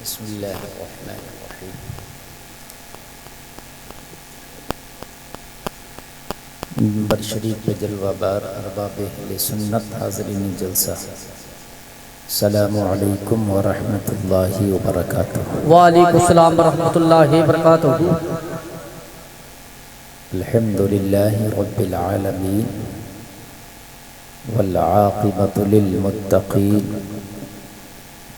بسم اللہ الرحمن الرحیم۔ منبر شریف پہ جلوہ بار ارباب اہل سنت حاضرین جلسہ، السلام علیکم ورحمۃ اللہ وبرکاتہ۔ وعلیکم السلام ورحمۃ اللہ وبرکاتہ۔ الحمد للہ رب العالمین والعاقبۃ للمتقین،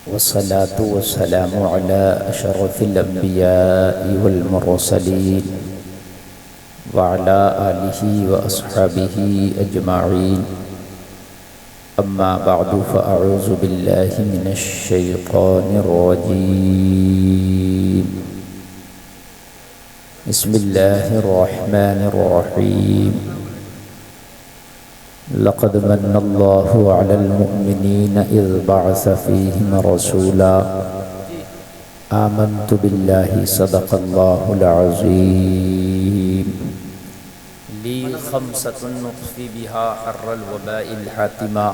والصلاة والسلام على أشرف الأنبياء والمرسلين وعلى آله وأصحابه أجمعين، أما بعد فأعوذ بالله من الشيطان الرجيم، بسم الله الرحمن الرحيم۔ لقد من الله على المؤمنين إذ بعث فيهم رسولا آمنت بالله صدق الله العظيم لي خمسة نطفي بها حر الوباء الحاتمة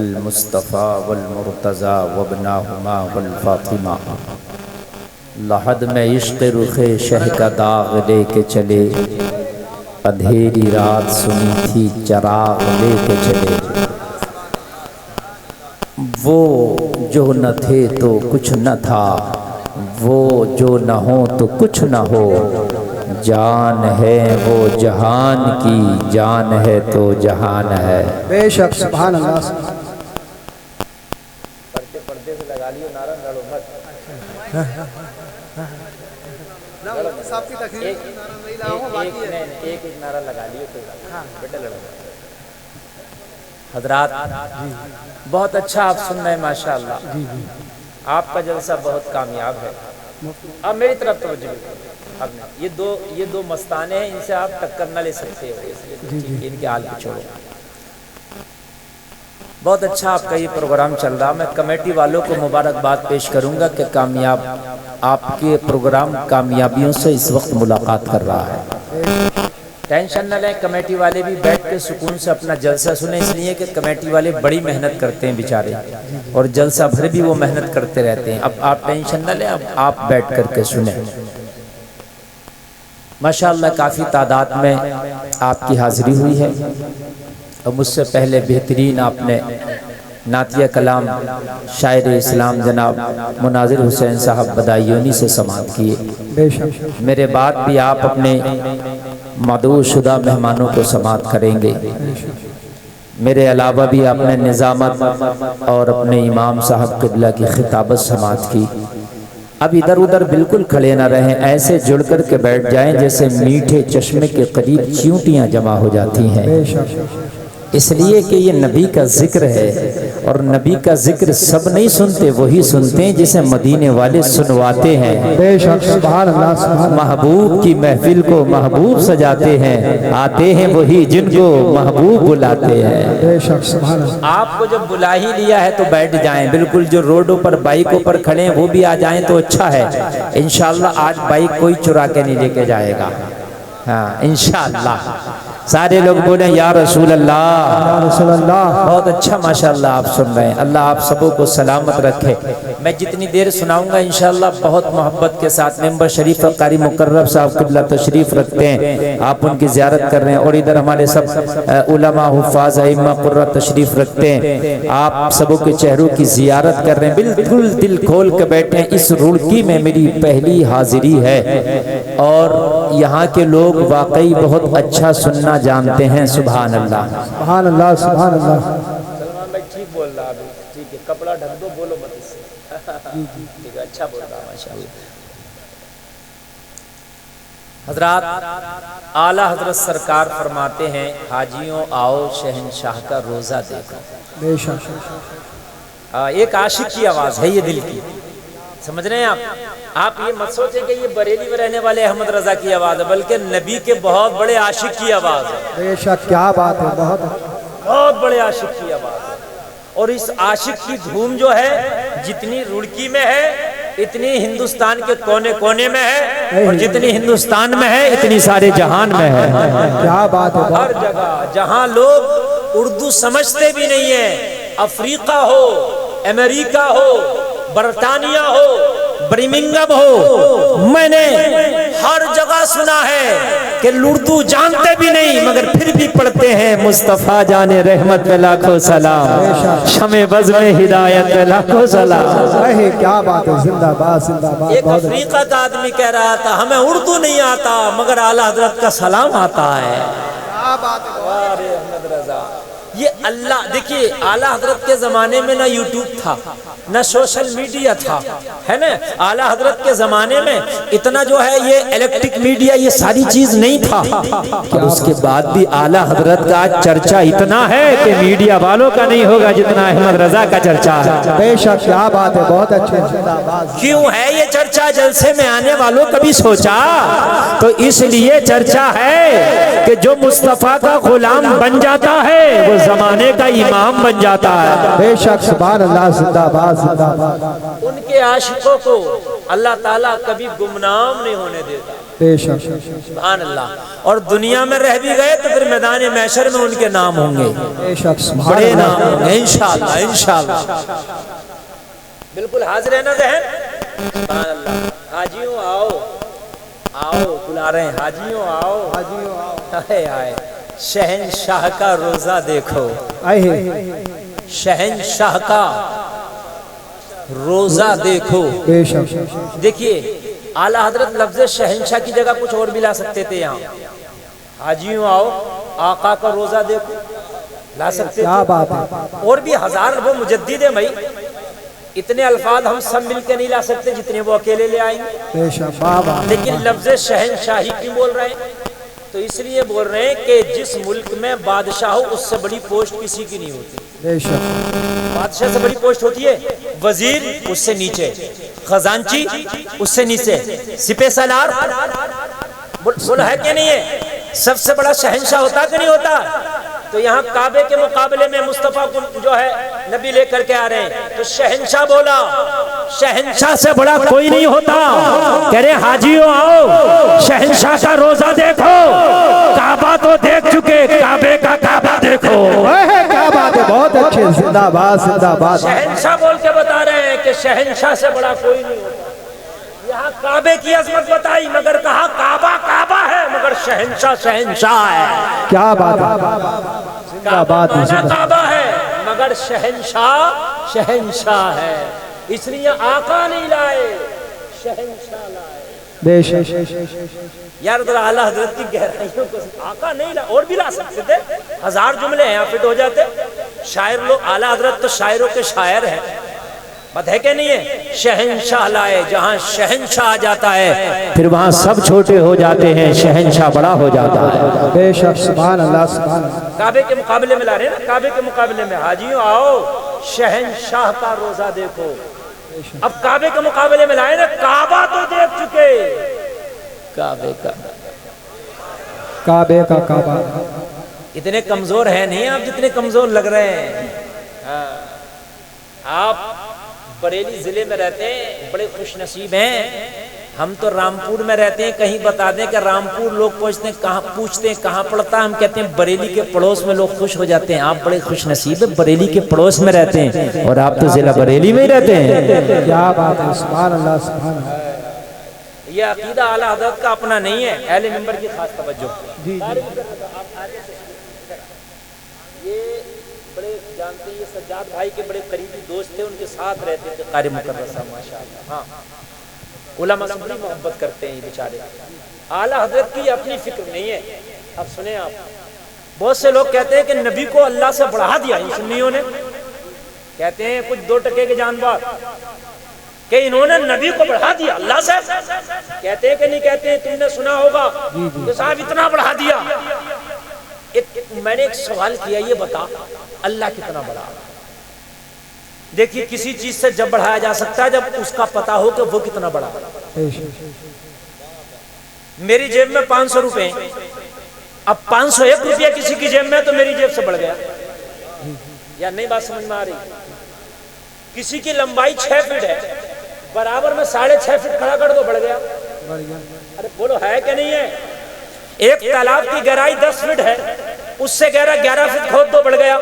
المصطفى والمرتضى وابناهما والفاطمة۔ لحد میں عشق رخ شہ کا داغ لے کے چلے، اندھیری رات سنی تھی چراغ لے کے چلے، وہ جو نہ تھے تو کچھ نہ تھا، وہ جو نہ ہو تو کچھ نہ ہو، جان ہے وہ جہان کی، جان ہے تو جہان ہے۔ بے شک سبحان اللہ۔ پردے سے لگا لیو نعرہ، لڑو مت۔ ایک نعرہ لگا لیو تو بیٹا لڑو۔ حضرات بہت اچھا آپ سن رہے ہیں ماشاءاللہ، آپ کا جلسہ بہت کامیاب ہے۔ اب میری طرف توجہ اب یہ دو مستانے ہیں، ان سے آپ ٹکر نہ لے سکتے ہو، اس لیے ان کے حال پہ چھوڑو۔ بہت اچھا آپ کا یہ پروگرام چل رہا، میں کمیٹی والوں کو مبارکباد پیش کروں گا کہ کامیاب آپ کے پروگرام کامیابیوں سے اس وقت ملاقات کر رہا ہے۔ ٹینشن نہ لیں، کمیٹی والے بھی بیٹھ کے سکون سے اپنا جلسہ سنیں، اس لیے کہ کمیٹی والے بڑی محنت کرتے ہیں بیچارے، اور جلسہ بھر بھی وہ محنت کرتے رہتے ہیں۔ اب آپ ٹینشن نہ لیں، اب آپ بیٹھ کر کے سنیں۔ ماشاءاللہ کافی تعداد میں آپ کی حاضری ہوئی ہے، اور مجھ سے پہلے بہترین آپ نے نعتیہ کلام شاعر اسلام جناب مناظر حسین صاحب بدایونی سے سماعت کیے۔ میرے بعد بھی آپ اپنے مدعو شدہ مہمانوں کو سماعت کریں گے۔ میرے علاوہ بھی آپ نے نظامت اور اپنے امام صاحب قبلہ کی خطابت سماعت کی۔ اب ادھر ادھر بالکل کھڑے نہ رہیں، ایسے جڑ کر کے بیٹھ جائیں جیسے میٹھے چشمے کے قریب چیونٹیاں جمع ہو جاتی ہیں، اس لیے کہ یہ نبی کا ذکر ہے، اور نبی کا ذکر سب نہیں سنتے، وہی سنتے ہیں جسے مدینے والے سنواتے ہیں۔ بے شک سبحان اللہ سبحان اللہ۔ محبوب کی محفل کو محبوب سجاتے ہیں، آتے ہیں وہی جن کو محبوب بلاتے ہیں۔ بے شک سبحان اللہ۔ آپ کو جب بلا ہی لیا ہے تو بیٹھ جائیں، بالکل جو روڈوں پر بائکوں پر کھڑے ہیں وہ بھی آ جائیں تو اچھا ہے۔ انشاءاللہ آج بائک کوئی چرا کے نہیں لے کے جائے گا، ہاں انشاءاللہ۔ سارے لوگ بولیں یا رسول اللہ، یا رسول اللہ۔ بہت اچھا ماشاءاللہ آپ سن رہے ہیں، اللہ آپ سبوں کو سلامت رکھے۔ میں جتنی دیر سناؤں گا انشاءاللہ بہت محبت کے ساتھ، ممبر شریف پر قاری مقرب صاحب قبلہ تشریف رکھتے ہیں، آپ ان کی زیارت کر رہے ہیں، اور ادھر ہمارے سب علماء حفاظ ائمہ قرہ تشریف رکھتے ہیں، آپ سبوں کے چہروں کی زیارت کر رہے ہیں، بالکل دل کھول کے بیٹھے ہیں۔ اس رڑکی میں میری پہلی حاضری ہے، اور یہاں کے لوگ واقعی بہت اچھا سننا جانتے ہیں، سبحان اللہ سبحان اللہ سبحان اللہ۔ سلمان بھائی ٹھیک بول رہا ہے، ٹھیک ہے، کپڑا ڈھک دو، بولو مت اس سے، ٹھیک ہے، اچھا بول رہا ہے ماشاءاللہ۔ حضرات اعلیٰ حضرت سرکار فرماتے ہیں، حاجیوں آؤ شہنشاہ کا روزہ دیکھو۔ بے شک ایک عاشق کی آواز ہے یہ دل کی، سمجھ رہے ہیں آپ یہ مت سوچیں کہ یہ بریلی میں رہنے والے احمد رضا کی آواز ہے، بلکہ نبی کے بہت بڑے عاشق کی آواز ہے۔ بے شک کیا بات ہے، بہت بڑے عاشق کی آواز ہے، اور اس عاشق کی دھوم جو ہے جتنی رڑکی میں ہے اتنی ہندوستان کے کونے کونے میں ہے، اور جتنی ہندوستان میں ہے اتنی سارے جہان میں ہے۔ کیا بات ہے، ہر جگہ جہاں لوگ اردو سمجھتے بھی نہیں ہیں، افریقہ ہو، امریکہ ہو، برطانیہ ہو، برمنگم ہو، میں نے ہر جگہ سنا ہے کہ اردو جانتے بھی نہیں مگر پھر بھی پڑھتے ہیں مصطفیٰ جان رحمت میں لاکھوں سلام، شمع بز میں ہدایت میں لاکھوں سلام۔ کیا بات ہے، زندہ باد زندہ باد۔ ایک افریقہ کا آدمی کہہ رہا تھا ہمیں اردو نہیں آتا مگر اعلیٰ حضرت کا سلام آتا ہے۔ کیا بات ہے، احمد رضا، یہ اللہ دیکھیے اعلیٰ حضرت کے زمانے میں نہ یوٹیوب تھا نہ سوشل میڈیا تھا، ہے نا؟ اعلیٰ حضرت کے زمانے میں اتنا جو ہے یہ الیکٹرک میڈیا یہ ساری چیز نہیں تھا، اور اس کے بعد بھی اعلیٰ حضرت کا چرچا اتنا ہے کہ میڈیا والوں کا نہیں ہوگا جتنا احمد رضا کا چرچا ہے۔ بے شک، کیا بات ہے، بہت اچھے، زندہ باد۔ کیوں ہے یہ چرچا؟ جلسے میں آنے والوں کبھی سوچا؟ تو اس لیے چرچا ہے کہ جو مصطفیٰ کا غلام بن جاتا ہے وہ زمانے کا امام بن جاتا ہے۔ بے شک، سبحان اللہ، زندہ باد زندہ باد۔ ان کے عاشقوں کو اللہ تعالیٰ کبھی گمنام نہیں ہونے دیتا، بے شک، سبحان اللہ، اور دنیا میں رہ بھی گئے تو پھر میدان محشر میں ان کے نام ہوں گے، بے شک، سبحان بڑے اللہ۔ نام ہوں گے انشاءاللہ انشاءاللہ۔ بالکل حاضر ہے نا ذہن؟ سبحان اللہ۔ حاجیوں آؤ آؤ، بلا رہے ہیں حاجیوں آؤ، آئے آئے، شہنشاہ کا روزہ دیکھو، شہنشاہ کا روزہ دیکھو۔ بے شک، دیکھیے اعلیٰ حضرت لفظ شہنشاہ کی جگہ کچھ اور بھی لا سکتے تھے، یہاں حاجیوں آؤ آقا کا روزہ دیکھو لا سکتے کیا تھے، بات ہے، اور بھی ہزار وہ مجدد ہیں بھائی، اتنے الفاظ ہم سب مل کے نہیں لا سکتے جتنے وہ اکیلے لے آئیں گے، بے شک، بابا۔ لیکن لفظ شہنشاہی کیوں بول رہے ہیں؟ تو اس لیے بول رہے ہیں کہ جس ملک میں بادشاہ ہو اس سے بڑی پوسٹ کسی کی نہیں ہوتی۔ بے شک، بادشاہ سے بڑی پوسٹ ہوتی ہے وزیر، اس سے نیچے خزانچی، اس سے نیچے سپہ سالار، بول ہے کہ نہیں ہے؟ سب سے بڑا شہنشاہ ہوتا کہ نہیں ہوتا؟ تو یہاں کعبے کے مقابلے میں مصطفیٰ کو جو ہے نبی لے کر کے آ رہے ہیں تو شہنشاہ بولا، شہنشاہ سے بڑا کوئی نہیں ہوتا۔ کہہ رہے حاجیوں آؤ شہنشاہ کا روزہ دیکھو، کعبہ تو دیکھ چکے، کعبے کا کعبہ دیکھو۔ کیا بات ہے، بہت اچھے، زندہ باد زندہ باد۔ شہنشاہ بول کے بتا رہے ہیں کہ شہنشاہ سے بڑا کوئی نہیں ہوتا۔ یہاں کعبے کی عظمت بتائی مگر کہا کعبہ کعبہ ہے مگر شہنشاہ شہنشاہ ہے۔ کیا بات ہے، کیا بات ہے، کعبہ ہے مگر شہنشاہ شہنشاہ ہے، اس لیے آقا نہیں لائے شہنشاہ لائے۔ بے شک، یار ذرا اعلیٰ حضرت کی گہرائیوں کو آقا نہیں لا، اور بھی لا سکتے تھے، ہزار جملے ہیں فٹ ہو جاتے۔ شاعر لوگ، اعلیٰ حضرت تو شاعروں کے شاعر ہیں، بات ہے کہ نہیں ہے؟ شہنشاہ لائے، جہاں شہنشاہ آ جاتا ہے پھر وہاں سب چھوٹے ہو جاتے ہیں، شہنشاہ بڑا ہو جاتا ہے۔ بے شک، سبحان اللہ سبحان اللہ۔ کعبے کے مقابلے میں لا رہے ہیں نا، کعبے کے مقابلے میں حاجیوں آؤ شہنشاہ کا روزہ دیکھو۔ اب کعبے کے مقابلے میں لائے نا، کعبہ تو دیکھ چکے، کعبے کا کعبے کا کعبہ۔ اتنے کمزور ہیں نہیں آپ جتنے کمزور لگ رہے ہیں۔ آپ بریلی ضلع میں رہتے ہیں، بڑے خوش نصیب ہیں۔ ہم تو رامپور میں رہتے ہیں، کہیں بتا دیں کہ رامپور لوگ پوچھتے ہیں کہاں پڑتا ہے، ہم کہتے ہیں بریلی کے پڑوس میں، لوگ خوش ہو جاتے ہیں۔ آپ بڑے خوش نصیب ہیں، بریلی کے پڑوس میں رہتے ہیں، اور آپ تو ضلع بریلی میں ہی رہتے ہیں۔ کیا بات ہے، سبحان اللہ سبحان اللہ۔ یہ عقیدہ اعلیٰ حضرت کا اپنا نہیں ہے، اہل منبر کی خاص توجہ۔ یہ بڑے جانتے ہیں، یہ سجاد بھائی کے بڑے قریبی دوست تھے، ان کے ساتھ رہتے تھے قاری مقرر صاحب، ماشاءاللہ۔ ہاں، علماء سے بڑی محبت کرتے ہیں یہ بیچارے۔ اعلیٰ حضرت کی اپنی فکر نہیں ہے۔ اب سنیں آپ، بہت سے لوگ کہتے ہیں کہ نبی کو اللہ سے بڑھا دیا ان سنیوں نے، کہتے ہیں کچھ 2 ٹکے کے جانباز کہ انہوں نے نبی کو بڑھا دیا اللہ سے، کہتے ہیں کہ نہیں کہتے ہیں؟ تم نے سنا ہوگا کہ صاحب اتنا بڑھا دیا۔ میں نے ایک سوال کیا، یہ بتا اللہ کتنا بڑا؟ دیکھیے کسی چیز سے جب بڑھایا جا سکتا ہے جب اس کا پتا ہو کہ وہ کتنا بڑا۔ میری جیب میں 500 روپے، اب 501 روپیہ کسی کی جیب میں تو میری جیب سے بڑھ گیا، یا نہیں؟ بات سمجھ میں آ رہی؟ کسی کی لمبائی 6 فٹ ہے، برابر میں 6.5 فٹ کھڑا کر دو، بڑھ گیا۔ ارے بولو ہے کہ نہیں ہے؟ ایک تالاب کی گہرائی 10 فٹ ہے، اس سے گہرا 11 فٹ کھود دو، بڑھ گیا۔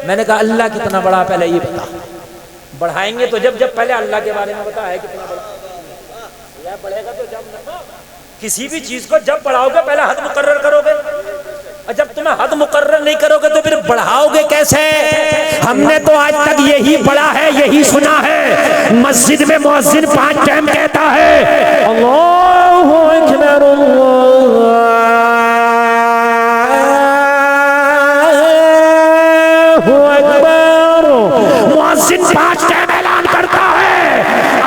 میں نے کہا اللہ کتنا بڑا پہلے یہ بتا۔ بڑھائیں گے تو جب پہلے اللہ کے بارے میں بتا ہے کتنا بڑا یہ بڑھے گا تو جب کسی بھی چیز کو جب بڑھاؤ گے پہلے حد مقرر کرو گے، اور جب تمہیں حد مقرر نہیں کرو گے تو پھر بڑھاؤ گے کیسے؟ ہم نے تو آج تک یہی پڑھا ہے، یہی سنا ہے، مسجد میں مؤذن 5 ٹائم کہتا ہے اللہ اکبر اکبر، مؤذن 5 ٹائم اعلان کرتا ہے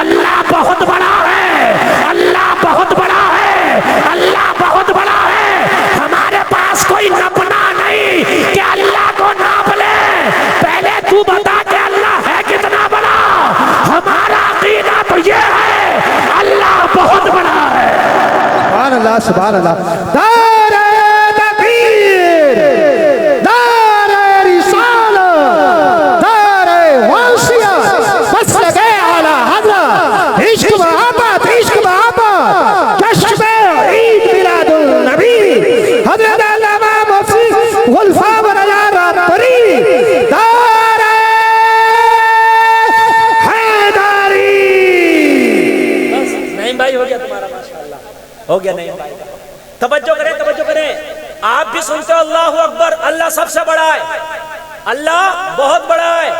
اللہ بہت بڑا ہے، اللہ بہت بڑا ہے، اللہ بہت بڑا ہے۔ ہمارے پاس کوئی نپنا نہیں کہ اللہ کو ناپ لے، پہلے تو بتا کہ اللہ ہے کتنا بڑا۔ ہمارا عقیدہ تو یہ ہے اللہ بہت بڑا ہے۔ سبحان اللہ سبحان اللہ۔ نعرہ تکبیر، نعرہ رسالت، نعرہ وصیت، مسلک اعلی حضرت، عشق محبت، عشق محبت، جشن عید میلاد النبی، حضرت علامہ مفتی غلفا برادر راتری، نعرہ حیدری۔ بس نہیں بھائی، ہو گیا تمہارا ماشاءاللہ، ہو گیا نہیں بھائی۔ توجہ کریں توجہ کریں، آپ بھی سنتے ہو اللہ اکبر، اللہ سب سے بڑا ہے، اللہ بہت بڑا ہے۔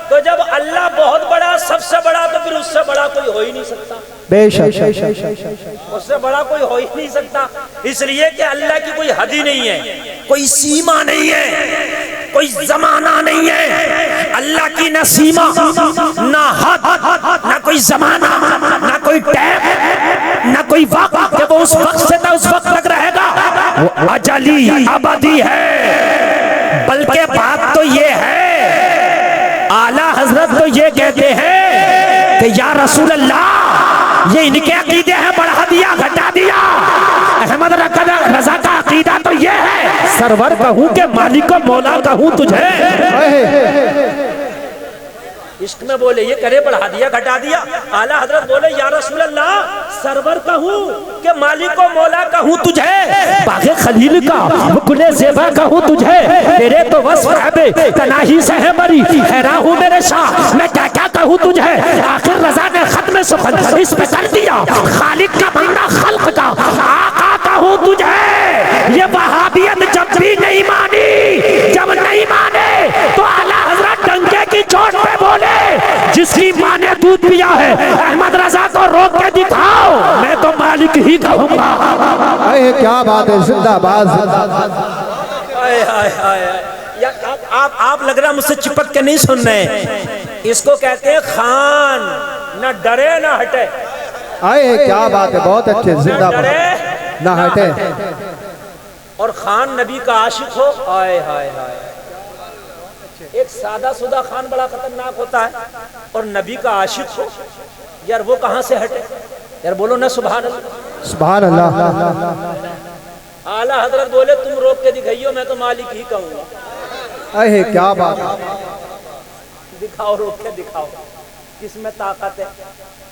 تو جب اللہ بہت بڑا، سب سے بڑا، تو پھر اس سے بڑا کوئی ہو ہی نہیں سکتا، بے شک اس سے بڑا کوئی ہو ہی نہیں سکتا، اس لیے کہ اللہ کی کوئی حد ہی نہیں ہے، کوئی سیما نہیں ہے، کوئی زمانہ نہیں ہے۔ اللہ کی نہ سیما نہ حد، نہ کوئی زمانہ، نہ کوئی ٹائم، نہ کوئی وقت کہ وہ اس وقت سے نہ اس وقت تک رہے گا، وہ اجلی ابدی ہے۔ بلکہ بات تو یہ ہے، اعلیٰ حضرت تو یہ کہتے ہیں کہ یا رسول اللہ، یہ ان کے عقیدے ہیں، بڑھا دیا گھٹا دیا۔ احمد رضا کا عقیدہ تو یہ ہے، سرور کہوں کہ مالک و مولا کہوں تجھے۔ عشق میں بولے یہ کرے بڑھا دیا گھٹا دیا، اعلیٰ حضرت بولے یا رسول اللہ، سرور کہوں کہ مالک و مولا کہوں تجھے، باغ خلیل کا گل زیبا کہوں تجھے، تیرے تو وصف ہے بے تناہی سے ہے مری، حیران ہوں میرے شاہ میں کیا کیا کہوں تجھے۔ آخر رضا نے ختم سخن اس پہ کر دیا، خالق کا بندہ خلق کا آقا کہوں تجھے۔ یہ وہابیت جب بھی نہیں مانی، جب نہیں مانے تو اعلیٰ حضرت ڈنکے کی چوٹ پہ بولے جس کی ماں نے دودھ پیا ہے احمد رضا کو روک کے دکھاؤ، میں تو مالک ہی کہوں گا۔ اے کیا بات ہے، زندہ باد زندہ باد۔ آپ لگ رہا مجھ سے چپک کے نہیں سن رہے، اس کو کہتے ہیں خان، نہ ڈرے نہ ہٹے۔ اے کیا بات ہے، بہت اچھے، زندہ باد، نہ ہٹے۔ اور خان نبی کا عاشق ہو، آئے ہائے ہائے، ایک سادہ سودہ خان بڑا خطرناک ہوتا ہے، اور نبی کا عاشق ہو، یار وہ کہاں سے ہٹے؟ یار بولو نا سبحان اللہ، سبحان اللہ۔ اعلیٰ حضرت بولے تم روک کے دکھائیو، میں تو مالک ہی کہوں گا۔ اے کیا بات ہے، دکھاؤ، روک کے دکھاؤ، کس میں طاقت ہے؟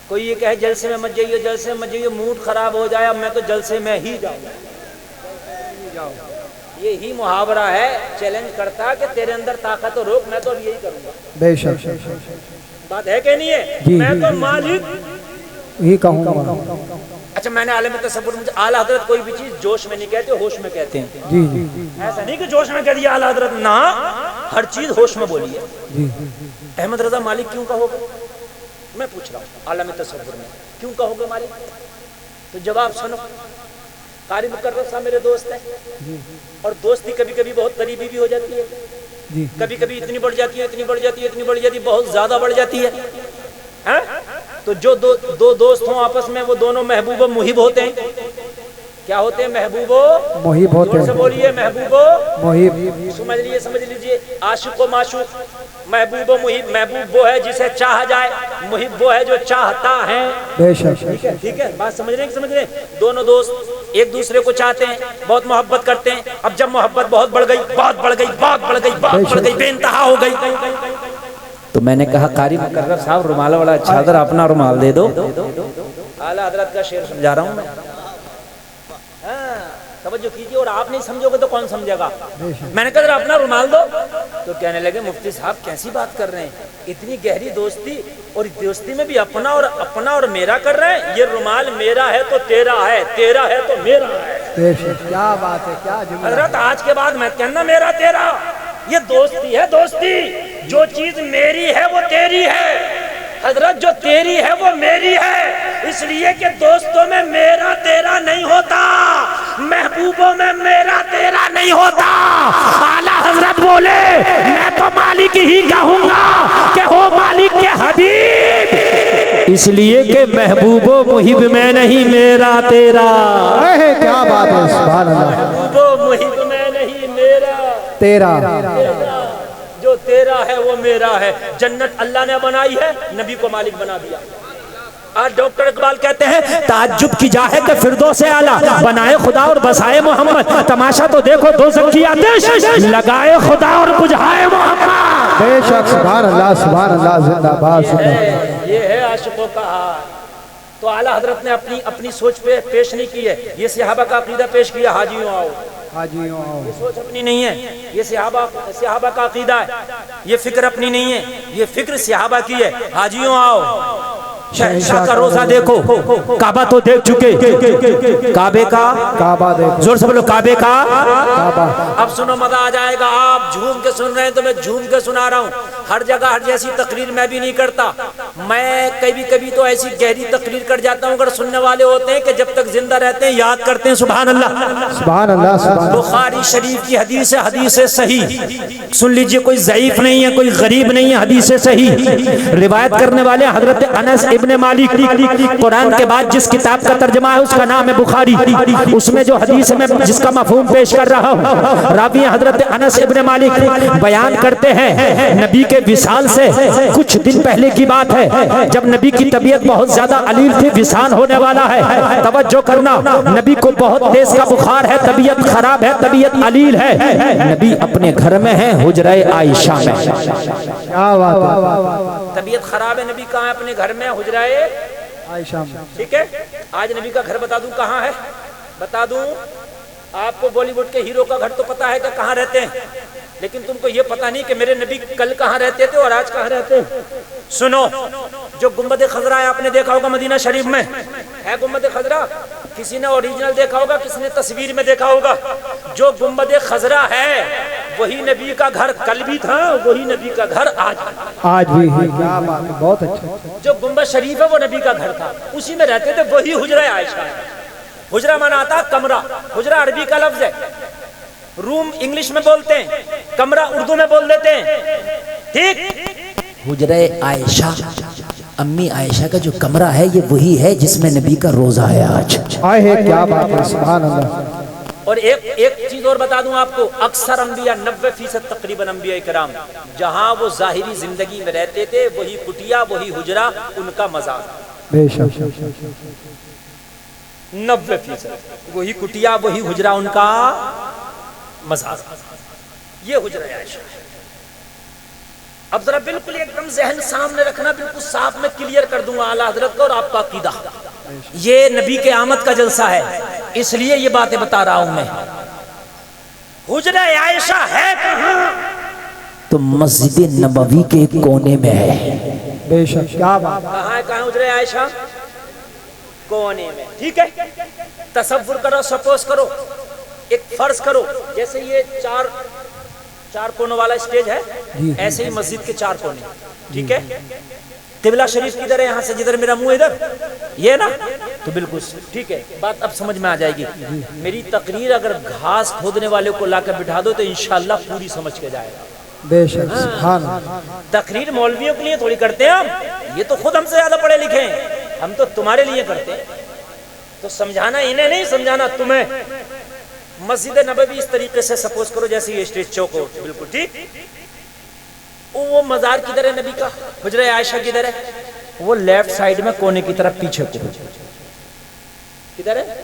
کوئی یہ کہے جلسے میں مت جائیے، جلسے میں مت جائیے، موڈ خراب ہو جائے، اب میں تو جلسے میں ہی جاؤں۔ یہی محاورہ ہے، چیلنج کرتا کہ تیرے اندر طاقت ہو، روک، میں تو اب یہی کروں گا۔ بے شک، بات ہے کہ نہیں ہے؟ جی میں تو مالک ہی کہوں گا۔ اچھا میں نے عالم تصور مجھے اعلیٰ حضرت کوئی بھی چیز جوش میں نہیں کہتے، ہوش میں کہتے ہیں۔ جی جی ایسا نہیں کہ جوش میں کہہ دیا اعلیٰ حضرت، نہ، ہر چیز ہوش میں بولی ہے۔ جی۔ احمد رضا مالک کیوں کہو گے؟ میں پوچھ رہا ہوں عالم تصور میں کیوں کہو گے مالک؟ تو جواب سنو، قاری مقرر صاحب میرے دوست ہیں، اور دوستی کبھی کبھی بہت قریبی بھی ہو جاتی ہے، کبھی کبھی اتنی بڑھ جاتی ہے، اتنی بڑھ جاتی ہے، اتنی بڑھ جاتی ہے، بہت زیادہ بڑھ جاتی ہے۔ تو جو دو دوست ہوں آپس میں، وہ دونوں محبوب و محب ہوتے ہیں۔ کیا ہوتے ہیں؟ محبوب و محب ہوتے ہیں۔ زور سے بولیے، محبوب و محب۔ سمجھ لیجئے، عاشق و معشوق، محبوب و محب۔ محبوب وہ ہے جسے چاہا جائے، محب وہ ہے جو چاہتا ہے۔ بے شک، ٹھیک ہے، بات سمجھ رہے ہیں کہ سمجھ رہے ہیں؟ دونوں دوست ایک دوسرے کو چاہتے ہیں، بہت محبت کرتے ہیں، اب جب محبت بہت بڑھ گئی، بہت بڑھ گئی، بہت بڑھ گئی، بہت بڑھ گئی، بے انتہا ہو گئی، تو میں نے کہا قاری مقرر صاحب رومال والا چادر اپنا رومال دے دو۔ اعلیٰ حضرت کا شعر سمجھا رہا ہوں میں۔ توجہ کیجیے، اور آپ نہیں سمجھو گے تو کون سمجھے گا؟ میں نے کہا ذرا اپنا رومال دو، تو کہنے لگے مفتی صاحب کیسی بات کر رہے ہیں، اتنی گہری دوستی، اور دوستی میں بھی اپنا اور میرا کر رہے ہیں، یہ رومال میرا ہے تو تیرا ہے، تیرا ہے تو میرا ہے۔ کیا بات ہے، کیا جملہ۔ حضرت آج کے بعد میں کہنا میرا تیرا، یہ دوستی ہے، دوستی، جو چیز میری ہے وہ تیری ہے، حضرت جو تیری ہے وہ میری ہے، اس لیے کہ دوستوں میں میرا تیرا نہیں ہوتا، محبوبوں میں میرا تیرا نہیں ہوتا۔ اعلیٰ حضرت بولے میں تو مالک ہی کہوں گا کہ ہو مالک کے حبیب، اس لیے کہ محبوب و محب میں نہیں میرا تیرا۔ کیا بات ہے، سبحان اللہ۔ محبوب و محب میں نہیں میرا تیرا، جو تیرا ہے وہ میرا ہے۔ جنت اللہ نے بنائی ہے، نبی کو مالک بنا دیا۔ آج ڈاکٹر اقبال کہتے ہیں تعجب کی جا ہے کہ فردوس اعلیٰ بنائے خدا اور بسائے محمد، تماشا تو دیکھو دوزخ کی آتش لگائے خدا اور بجھائے محمد۔ بے شک، سبحان اللہ، سبحان اللہ، زندہ باد، زندہ باد۔ یہ ہے عاشقوں کا حال۔ تو اعلیٰ حضرت نے اپنی سوچ پہ پیش نہیں کی ہے، یہ صحابہ کا عقیدہ پیش کیا، حاجیوں آؤ۔ یہ سوچ اپنی نہیں ہے، یہ صحابہ کا عقیدہ ہے، یہ فکر اپنی نہیں ہے، یہ فکر صحابہ کی ہے، حاجیوں آؤ۔ شہنشاہ کا روزہ دیکھو، کعبہ تو دیکھ چکے، کعبے کا کعبہ دیکھو، زور سے بولو کعبے کا کعبہ۔ اب سنو مزہ آ جائے گا، آپ جھوم کے سن رہے ہیں تو میں جھوم کے سنا رہا ہوں۔ ہر جگہ ہر جیسی تقریر میں بھی نہیں کرتا، میں کبھی تو ایسی گہری تقریر کر جاتا ہوں، اگر سننے والے ہوتے ہیں کہ جب تک زندہ رہتے ہیں یاد کرتے ہیں سبحان اللہ، سبحان اللہ، سبحان اللہ۔ بخاری شریف کی حدیث ہے، حدیث صحیح، سن لیجئے، کوئی ضعیف نہیں ہے، کوئی غریب نہیں ہے، حدیث صحیح۔ روایت کرنے والے حضرت انس ابن مالک، قرآن کے بعد جس کتاب کا ترجمہ ہے اس کا نام ہے بخاری، اس میں جو حدیث میں جس کا مفہوم پیش کر رہا ہوں، راوی حضرت انس ابن مالک بیان کرتے ہیں نبی کے وصال سے کچھ دن پہلے کی بات ہے، جب نبی کی طبیعت بہت زیادہ علیل تھی، وصال ہونے والا ہے، توجہ کرنا، نبی کو بہت تیز کا بخار ہے، طبیعت خراب ہے، طبیعت علیل ہے، نبی اپنے گھر میں ہیں، حجرہ عائشہ میں۔ کیا بات ہے، طبیعت خراب ہے، نبی کہاں ہے؟ اپنے گھر میں، حجرہ عائشہ میں۔ ٹھیک ہے، آج نبی کا گھر بتا دوں کہاں ہے، بتا دوں آپ کو، بالی ووڈ کے ہیرو کا گھر تو پتا ہے کہ کہاں رہتے ہیں، لیکن تم کو یہ پتا نہیں کہ میرے نبی کل کہاں رہتے تھے اور آج کہاں رہتے ہیں۔ سنو، جو گنبد خضرا ہے آپ نے دیکھا ہوگا مدینہ شریف میں ہے، گنبد خضرا کسی نے اوریجنل دیکھا ہوگا، کسی نے تصویر میں دیکھا ہوگا، جو گنبد خضرا ہے وہی نبی کا گھر کل بھی تھا، وہی نبی کا گھر آج بھی ہے۔ کیا بات ہے، بہت اچھا۔ جو گنبد شریف ہے وہ نبی کا گھر تھا، اسی میں رہتے تھے، وہی حجرہ عائشہ ہے۔ حجرہ مانا آتا کمرہ، حجرہ عربی کا لفظ ہے، روم انگلش میں بولتے ہیں، کمرہ اردو میں بول دیتے ہیں، ٹھیک۔ حجرہ عائشہ، امی عائشہ کا جو کمرہ ہے یہ وہی ہے جس میں نبی کا روزہ ہے آج۔ کیا بات ہے، سبحان اللہ۔ اور ایک چیز اور بتا دوں آپ کو، اکثر انبیاء 90% تقریباً انبیاء کرام جہاں وہ ظاہری زندگی میں رہتے تھے وہی کٹیا، وہی حجرہ ان کا مزار، بے شک، 90% وہی کٹیا، وہی حجرہ ان کا مزار، یہ حجرہ عائشہ ہے۔ اب ذرا بالکل ایک دم ذہن سامنے رکھنا، بالکل صاف میں کلیئر کر دوں گا اعلیٰ حضرت کا اور آپ کا عقیدہ۔ یہ نبی کے آمد کا جلسہ ہے، اس لیے یہ باتیں بتا رہا ہوں میں۔ حجرہ عائشہ ہے کہاں؟ تو مسجد نبوی کے ایک کونے میں ہے۔ بے شک، کیا بات۔ کہاں ہے، کہاں حجرہ عائشہ؟ کونے میں، ٹھیک ہے۔ تصور کرو، سپوز کرو، ایک فرض کرو، جیسے یہ چار کونوں والا اسٹیج ہے، ایسے ہی مسجد کے 4 کونے، ٹھیک ہے۔ قبلہ شریف کدھر ہے؟ یہاں سے جدھر میرا منہ ادھر، یہ نا، تو بالکل ٹھیک ہے، بات اب سمجھ میں آ جائے گی۔ میری تقریر اگر گھاس کھودنے والے کو لا کر بٹھا دو تو انشاءاللہ پوری سمجھ کے جائے گا۔ بے شک، سبحان اللہ۔ تقریر مولویوں کے لیے تھوڑی کرتے ہیں ہم، یہ تو خود ہم سے زیادہ پڑھے لکھے ہیں، ہم تو تمہارے لیے کرتے ہیں، تو سمجھانا انہیں نہیں، سمجھانا تمہیں۔ مسجد نبوی اس طریقے سے سپوز کرو جیسے یہ اسٹیج چوک ہو، بالکل ٹھیک۔ وہ مزار کدھر ہے نبی کا؟ حجرہ عائشہ کدھر ہے؟ وہ لیفٹ سائیڈ میں کونے کی طرف پیچھے کو، کدھر ہے؟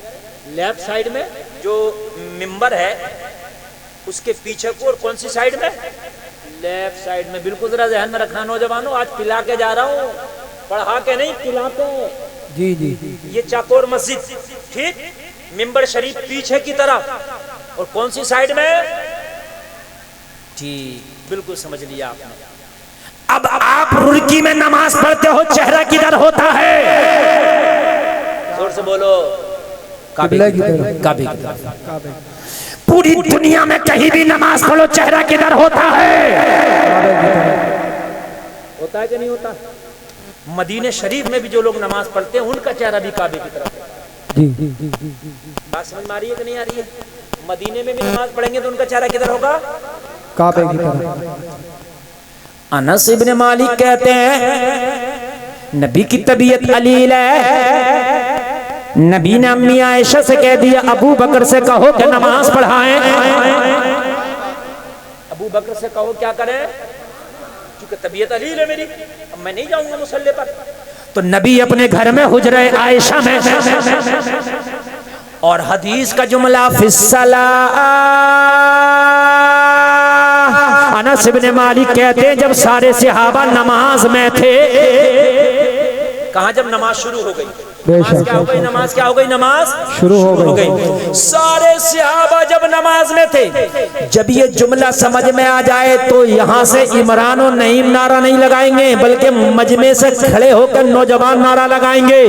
لیفٹ سائیڈ میں، جو ممبر ہے اس کے پیچھے کو، اور کون سی سائیڈ میں؟ لیفٹ سائیڈ میں، بالکل ذرا ذہن میں رکھنا نوجوانوں، آج پلا کے جا رہا ہوں، پڑھا کے نہیں، پلا کے۔ جی جی، یہ چاکور مسجد، ٹھیک۔ منبر شریف پیچھے کی طرف، اور کون سی سائیڈ میں؟ ٹھیک، بالکل سمجھ لیا آپ نے۔ اب آپ رڑکی میں نماز پڑھتے ہو، چہرہ کدھر ہوتا ہے؟ زور سے بولو۔ کعبے کی طرف۔ پوری دنیا میں کہیں بھی نماز پڑھو، چہرہ کدھر ہوتا ہے؟ ہوتا ہے کہ نہیں ہوتا؟ مدینہ شریف میں بھی جو لوگ نماز پڑھتے ہیں ان کا چہرہ بھی کعبے کی طرف ہے۔ بات سمجھ میں آ رہی ہے کہ نہیں آ رہی ہے؟ مدینے میں بھی نماز پڑھیں گے تو ان کا چہرہ کدھر ہوگا؟ کعبے کی طرف۔ انس ابن مالک کہتے ہیں نبی کی طبیعت علیل ہے، نبی نے امی عائشہ سے کہہ دیا ابو بکر سے کہو کہ نماز پڑھائیں۔ ابو بکر سے کہو کیا کریں؟ کیونکہ طبیعت علیل ہے میری، اب میں نہیں جاؤں گا مصلی پر۔ تو نبی اپنے گھر میں حجرہ عائشہ میں، اور حدیث کا جملہ فی الصلاۃ، انس ابن مالک کہتے ہیں جب سارے صحابہ نماز میں تھے، کہاں جب نماز شروع ہو گئی، نماز کیا ہو گئی؟ نماز کیا ہو گئی؟ نماز شروع ہو گئی۔ سارے صحابہ جب نماز میں تھے، جب یہ جملہ سمجھ میں آ جائے تو یہاں سے عمران و نعیم نعرہ نہیں لگائیں گے، بلکہ مجمع سے کھڑے ہو کر نوجوان نعرہ لگائیں گے۔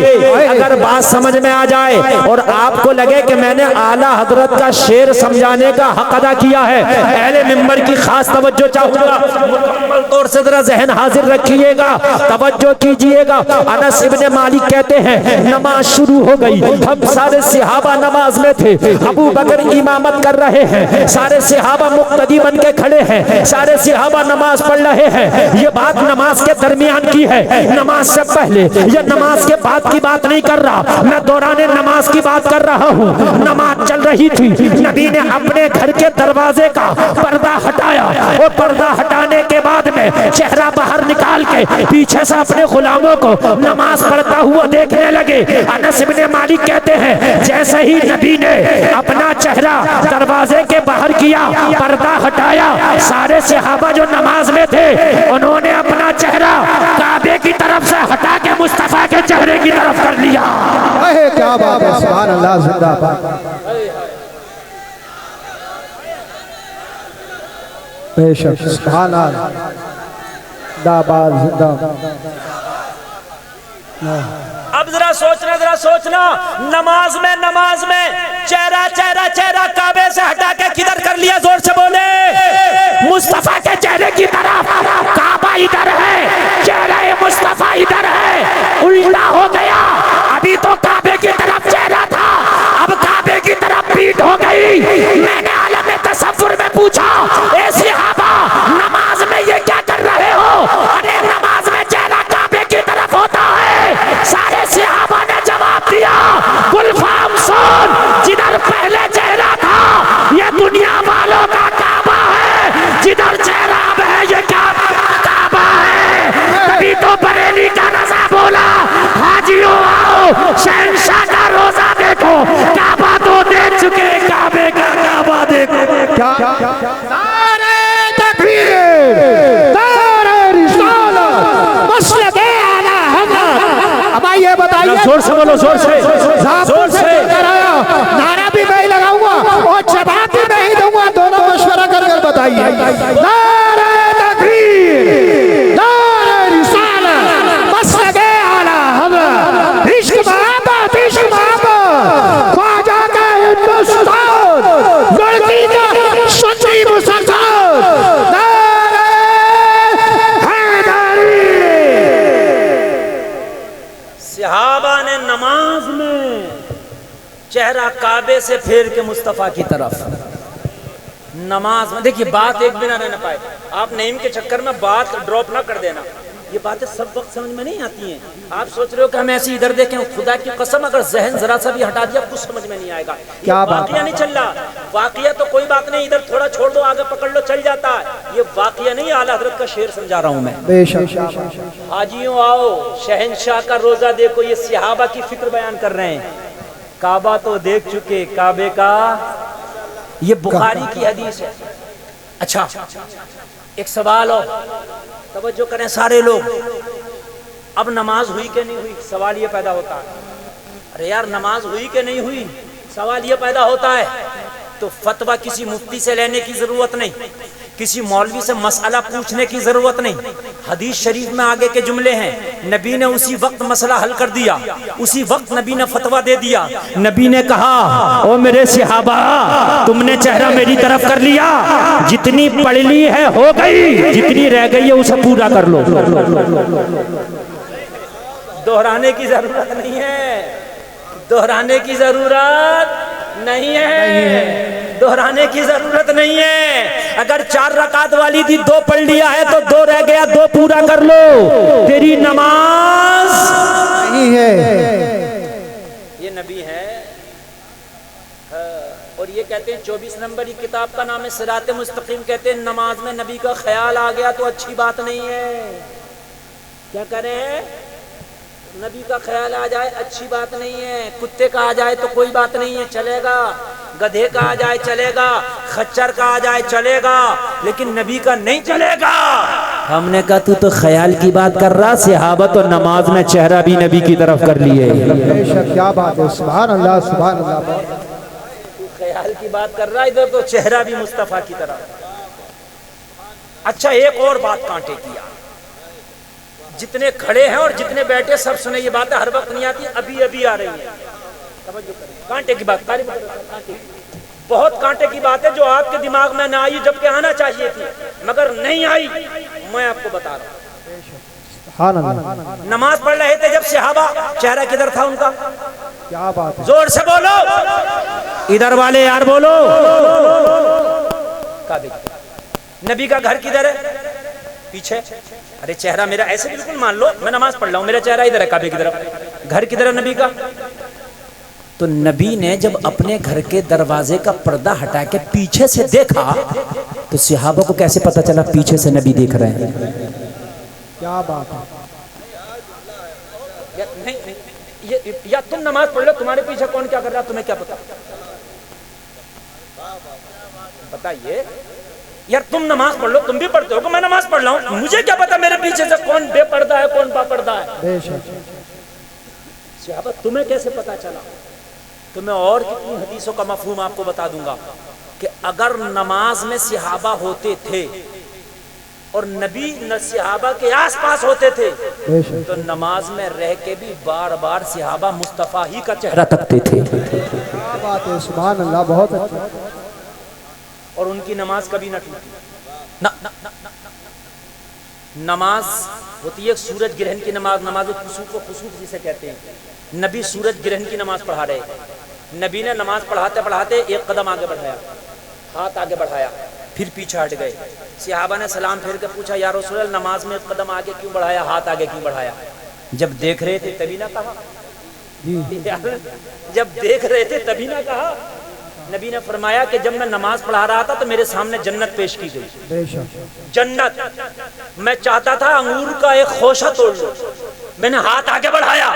اگر بات سمجھ میں آ جائے اور آپ کو لگے کہ میں نے اعلیٰ حضرت کا شعر سمجھانے کا حق ادا کیا ہے، اہل منبر کی خاص توجہ چاہوں گا، مکمل طور سے ذرا ذہن حاضر رکھیے گا، توجہ کیجئے گا۔ انس ابن مالک کہتے ہیں نماز شروع ہو گئی، ہم سارے صحابہ نماز میں تھے، ابو بکر امامت کر رہے ہیں، سارے صحابہ مقتدی بن کے کھڑے ہیں، سارے صحابہ نماز پڑھ رہے ہیں۔ یہ بات نماز کے درمیان کی ہے، نماز سے پہلے یا نماز کے بعد کی بات نہیں کر رہا، میں دوران نماز کی بات کر رہا ہوں۔ نماز چل رہی تھی، نبی نے اپنے گھر کے دروازے کا پردہ ہٹایا، اور پردہ ہٹانے کے بعد میں چہرہ باہر نکال کے پیچھے سے اپنے غلاموں کو نماز پڑھتا ہوا دیکھنے لگے۔ انس ابن مالک کہتے ہیں جیسے ہی نبی نے اپنا چہرہ دروازے کے باہر کیا، پردہ ہٹایا، سارے صحابہ جو نماز میں تھے انہوں نے اپنا چہرہ کعبے کی طرف سے ہٹا کے مصطفیٰ کے چہرے کی طرف کر لیا۔ کیا بات ہے، سبحان اللہ، زندہ باد، بے شک، سبحان اللہ، زندہ باد، زندہ باد۔ اب ذرا سوچنا، نماز میں چہرہ کعبے سے ہٹا کے کدھر کر لیا؟ زور سے بولے۔ مصطفیٰ کے چہرے کی طرف، کعبہ ادھر ہے، چہرہ مصطفیٰ ادھر ہے، الٹا ہو گیا۔ ابھی تو کعبے کی طرف چہرہ تھا، اب کعبے کی طرف پیٹھ ہو گئی۔ میں نے عالم تصور میں پوچھا اے صحابہ نماز میں یہ کیا کر رہے ہو؟ ارے نماز میں چہرہ کعبے کی طرف ہوتا ہے۔ سارے صحابہ نے جواب دیا گلفام سن، جدھر پہلے چہرہ تھا یہ دنیا والوں کا کعبہ ہے، جدھر چہرہ اب ہے یہ کیا کعبہ ہے۔ تبھی تو بریلی کا رضا بولا حاجیوں آؤ شہنشاہ کا روزہ دیکھو، کعبہ تو دیکھ چکے، کعبے کا کعبہ دیکھو۔ نعرہ تکبیر، نعرہ رسالت، مسلک اعلیٰ حضرت۔ اب یہ بتائیے، زور سے بولو، زور سے نعرہ بھی میں ہی لگاؤں گا اور جواب بھی میں ہی دوں گا، دونوں مشورہ کر کر بتائیے۔ نعرہ تکبیر، نعرہ رسالت، مسلک اعلیٰ حضرت، عشق محبت، عشق محبت، خواجہ کا ہندوستان، لڑکی کا سنی مسلسل، نعرہ حیدری۔ صحابہ نے نماز میں چہرہ کعبے سے پھیر کے مصطفیٰ کی طرف، نماز میں دیکھیے بات ایک بنا رہنا پائے، آپ نعیم کے چکر میں بات ڈراپ نہ کر دینا، یہ باتیں سب وقت سمجھ میں نہیں آتی ہیں۔ آپ سوچ رہے ہو کہ ہم ایسے ادھر دیکھیں، خدا کی قسم اگر ذہن ذرا سا بھی ہٹا دیا کچھ سمجھ میں نہیں آئے گا۔ یہ واقعہ نہیں چل رہا، واقعہ تو کوئی بات نہیں، ادھر تھوڑا چھوڑ دو آگے پکڑ لو چل جاتا ہے، یہ واقعہ نہیں، اعلیٰ حضرت کا شعر سمجھا رہا ہوں میں۔ بے شک، حاجیوں آؤ شہنشاہ کا روزہ دیکھو، یہ صحابہ کی فکر بیان کر رہے ہیں۔ کعبہ تو دیکھ چکے، کعبے کا، یہ بخاری کی حدیث ہے۔ اچھا ایک سوال ہو، توجہ کریں سارے لوگ، اب نماز ہوئی کہ نہیں ہوئی؟ سوال یہ پیدا ہوتا ہے، ارے یار نماز ہوئی کہ نہیں ہوئی؟ سوال یہ پیدا ہوتا ہے تو فتویٰ کسی مفتی سے لینے کی ضرورت نہیں، کسی مولوی سے مسئلہ پوچھنے کی ضرورت نہیں، حدیث شریف میں آگے کے جملے ہیں، نبی نے اسی وقت مسئلہ حل کر دیا، اسی وقت نبی نے فتویٰ دے دیا۔ نبی نے کہا او میرے صحابہ تم نے چہرہ میری طرف کر لیا، جتنی پڑھ لی ہے ہو گئی، جتنی رہ گئی ہے اسے پورا کر لو۔ دہرانے کی ضرورت نہیں ہے، دہرانے کی ضرورت نہیں ہے، دہرانے کی ضرورت نہیں ہے۔ اگر 4 رکعت والی تھی 2 پڑھ لیا ہے تو 2 رہ گیا، 2 پورا کر لو، تیری نماز نہیں ہے۔ یہ نبی ہے اور یہ کہتے ہیں 24 نمبر کی کتاب کا نام ہے صراط مستقیم، کہتے ہیں نماز میں نبی کا خیال آ گیا تو اچھی بات نہیں ہے۔ کیا کریں؟ نبی کا خیال آ جائے اچھی بات نہیں ہے، کتے کا آ جائے تو کوئی بات نہیں ہے، چلے گا، گدھے کا آ جائے چلے گا، خچر کا آ جائے چلے گا، لیکن نبی کا نہیں چلے گا۔ ہم نے کہا تو خیال کی بات کر رہا، صحابہ تو نماز میں چہرہ بھی نبی کی طرف کر لیے۔ بے شک کیا بات ہے، سبحان اللہ سبحان اللہ۔ تو خیال کی بات کر رہا، ادھر تو چہرہ بھی مصطفیٰ کی طرف۔ اچھا ایک اور بات کانٹے کی، جتنے کھڑے ہیں اور جتنے بیٹھے سب سنے، یہ باتیں ہر وقت نہیں آتی، ابھی ابھی آ رہی ہیں۔ کانٹے کی بات، بہت کانٹے کی بات ہے جو آپ کے دماغ میں نہ آئی جبکہ آنا چاہیے تھی مگر نہیں آئی، میں آپ کو بتا رہا ہوں۔ سبحان اللہ۔ نماز پڑھ رہے تھے جب صحابہ، چہرہ کدھر تھا ان کا؟ کیا بات ہے، زور سے بولو، ادھر والے یار بولو۔ نبی کا گھر کدھر ہے؟ پیچھے۔ ارے چہرہ میرا ایسے بالکل مان لو میں نماز پڑھ رہا ہوں، میرا چہرہ ادھر ہے کعبے کی طرف، گھر کدھر ہے نبی کا؟ تو نبی نے جب اپنے گھر کے دروازے کا پردہ ہٹا کے پیچھے سے دیکھا تو صحابہ کو کیسے پتا چلا پیچھے سے نبی دیکھ رہے ہیں؟ کیا بات ہے۔ یا تم نماز پڑھ لو، تمہارے پیچھے کون کیا کر رہا تمہیں کیا پتا؟ بتائیے یار، تم نماز پڑھ لو، تم بھی پڑھتے ہو کہ میں نماز پڑھ رہا ہوں، مجھے کیا پتا میرے پیچھے سے کون بے پردہ ہے کون با پردہ ہے؟ بے شک۔ صحابہ تمہیں کیسے پتا چلا؟ تو میں اور کتنی حدیثوں کا مفہوم آپ کو بتا دوں گا کہ اگر نماز میں صحابہ ہوتے تھے اور نبی صحابہ کے آس پاس ہوتے تھے تو نماز میں رہ کے بھی بار بار صحابہ مصطفیٰ ہی کا چہرہ تکتے تھے۔ کیا بات ہے، سبحان اللہ، بہت اچھا۔ اور ان کی نماز کبھی نہ ٹوٹی۔ نماز ہوتی ہے سورج گرہن کی نماز، نماز خسوف و خسوف جسے کہتے ہیں۔ نبی سورج گرہن کی نماز پڑھا رہے، نبی نے نماز پڑھاتے پڑھاتے ایک قدم آگے بڑھایا، ہاتھ آگے بڑھایا، پھر پیچھے ہٹ گئے۔ صحابہ نے سلام پھیر کے پوچھا یا رسول اللہ نماز میں ایک قدم آگے کیوں بڑھایا، ہاتھ آگے کیوں بڑھایا؟ جب دیکھ رہے تھے تبھی نہ کہا، جب دیکھ رہے تھے تبھی نہ کہا۔ نبی نے فرمایا کہ جب میں نماز پڑھا رہا تھا تو میرے سامنے جنت پیش کی گئی، جنت، میں چاہتا تھا انگور کا ایک خوشہ توڑ لوں، میں نے ہاتھ آگے بڑھایا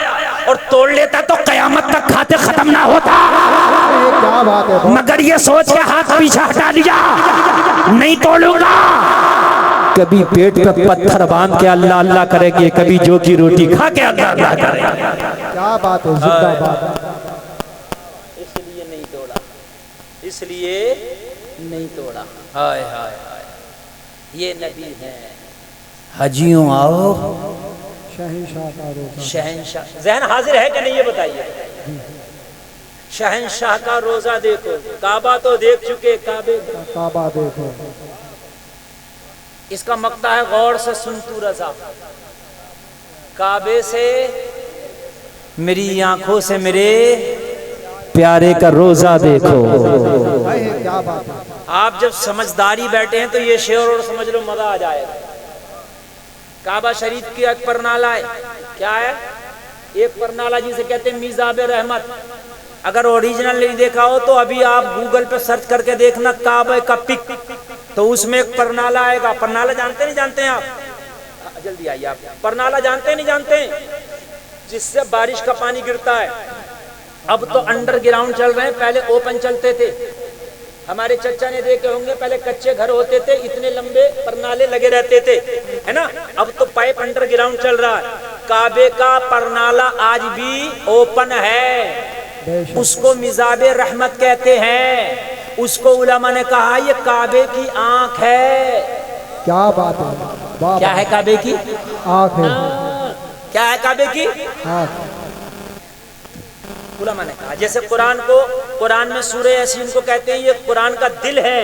اور توڑ لیتا تو قیامت تک کھاتے ختم نہ ہوتا، مگر یہ سوچ کے ہاتھ پیچھے ہٹا لیا نہیں توڑوں گا۔ کبھی پیٹ پہ پتھر باندھ کے اللہ اللہ کرے گے، کبھی جو کی روٹی کھا کے اللہ اللہ کرے گا۔ کیا بات ہے، زندہ باد۔ اس لیے نہیں توڑا۔ ہائے ہائے ہائے، یہ نبی ہے۔ حجیوں آؤ، شہنشاہ کا روزہ، شہنشاہ، ذہن حاضر ہے کہ نہیں یہ بتائیے؟ شہنشاہ کا روزہ دیکھو، کعبہ تو دیکھ چکے، کعبہ دیکھو، اس کا مقطع ہے غور سے سن تو رضا، کعبے سے میری آنکھوں سے میرے پیارے کا روزہ دیکھو۔ کیا بات ہے۔ آپ جب سمجھداری بیٹھے ہیں تو یہ شعر اور سمجھ لو مزہ آ جائے گا۔ کعبہ شریف کی ایک پرنالہ ہے، کیا ہے؟ ایک پرنالہ جسے کہتے ہیں میزاب رحمت۔ اگر اوریجنل نہیں دیکھا ہو تو ابھی آپ گوگل پہ سرچ کر کے دیکھنا کعبہ کا پک، تو اس میں ایک پرنالہ آئے گا۔ پرنالہ جانتے نہیں جانتے ہیں آپ؟ جلدی آئیے آپ، پرنالہ جانتے نہیں جانتے ہیں؟ جس سے بارش کا پانی گرتا ہے۔ اب تو انڈر گراؤنڈ چل رہے ہیں، پہلے اوپن چلتے تھے۔ ہمارے چچا نے دیکھے ہوں گے، پہلے کچے گھر ہوتے تھے، اتنے لمبے پرنالے لگے رہتے تھے، ہے نا؟ اب تو پائپ انڈر گراؤنڈ چل رہا ہے۔ کعبے کا پرنالہ آج بھی اوپن ہے، اس کو مزاب رحمت کہتے ہیں. اس کو علماء نے کہا یہ کعبے کی آنکھ ہے. کیا بات ہے. کیا ہے کعبے کی آنکھ ہے. کیا ہے کعبے کی آنکھ. علماء نے کہا جیسے قرآن میں سورہ یاسین کو کہتے ہیں یہ قرآن کا دل ہے.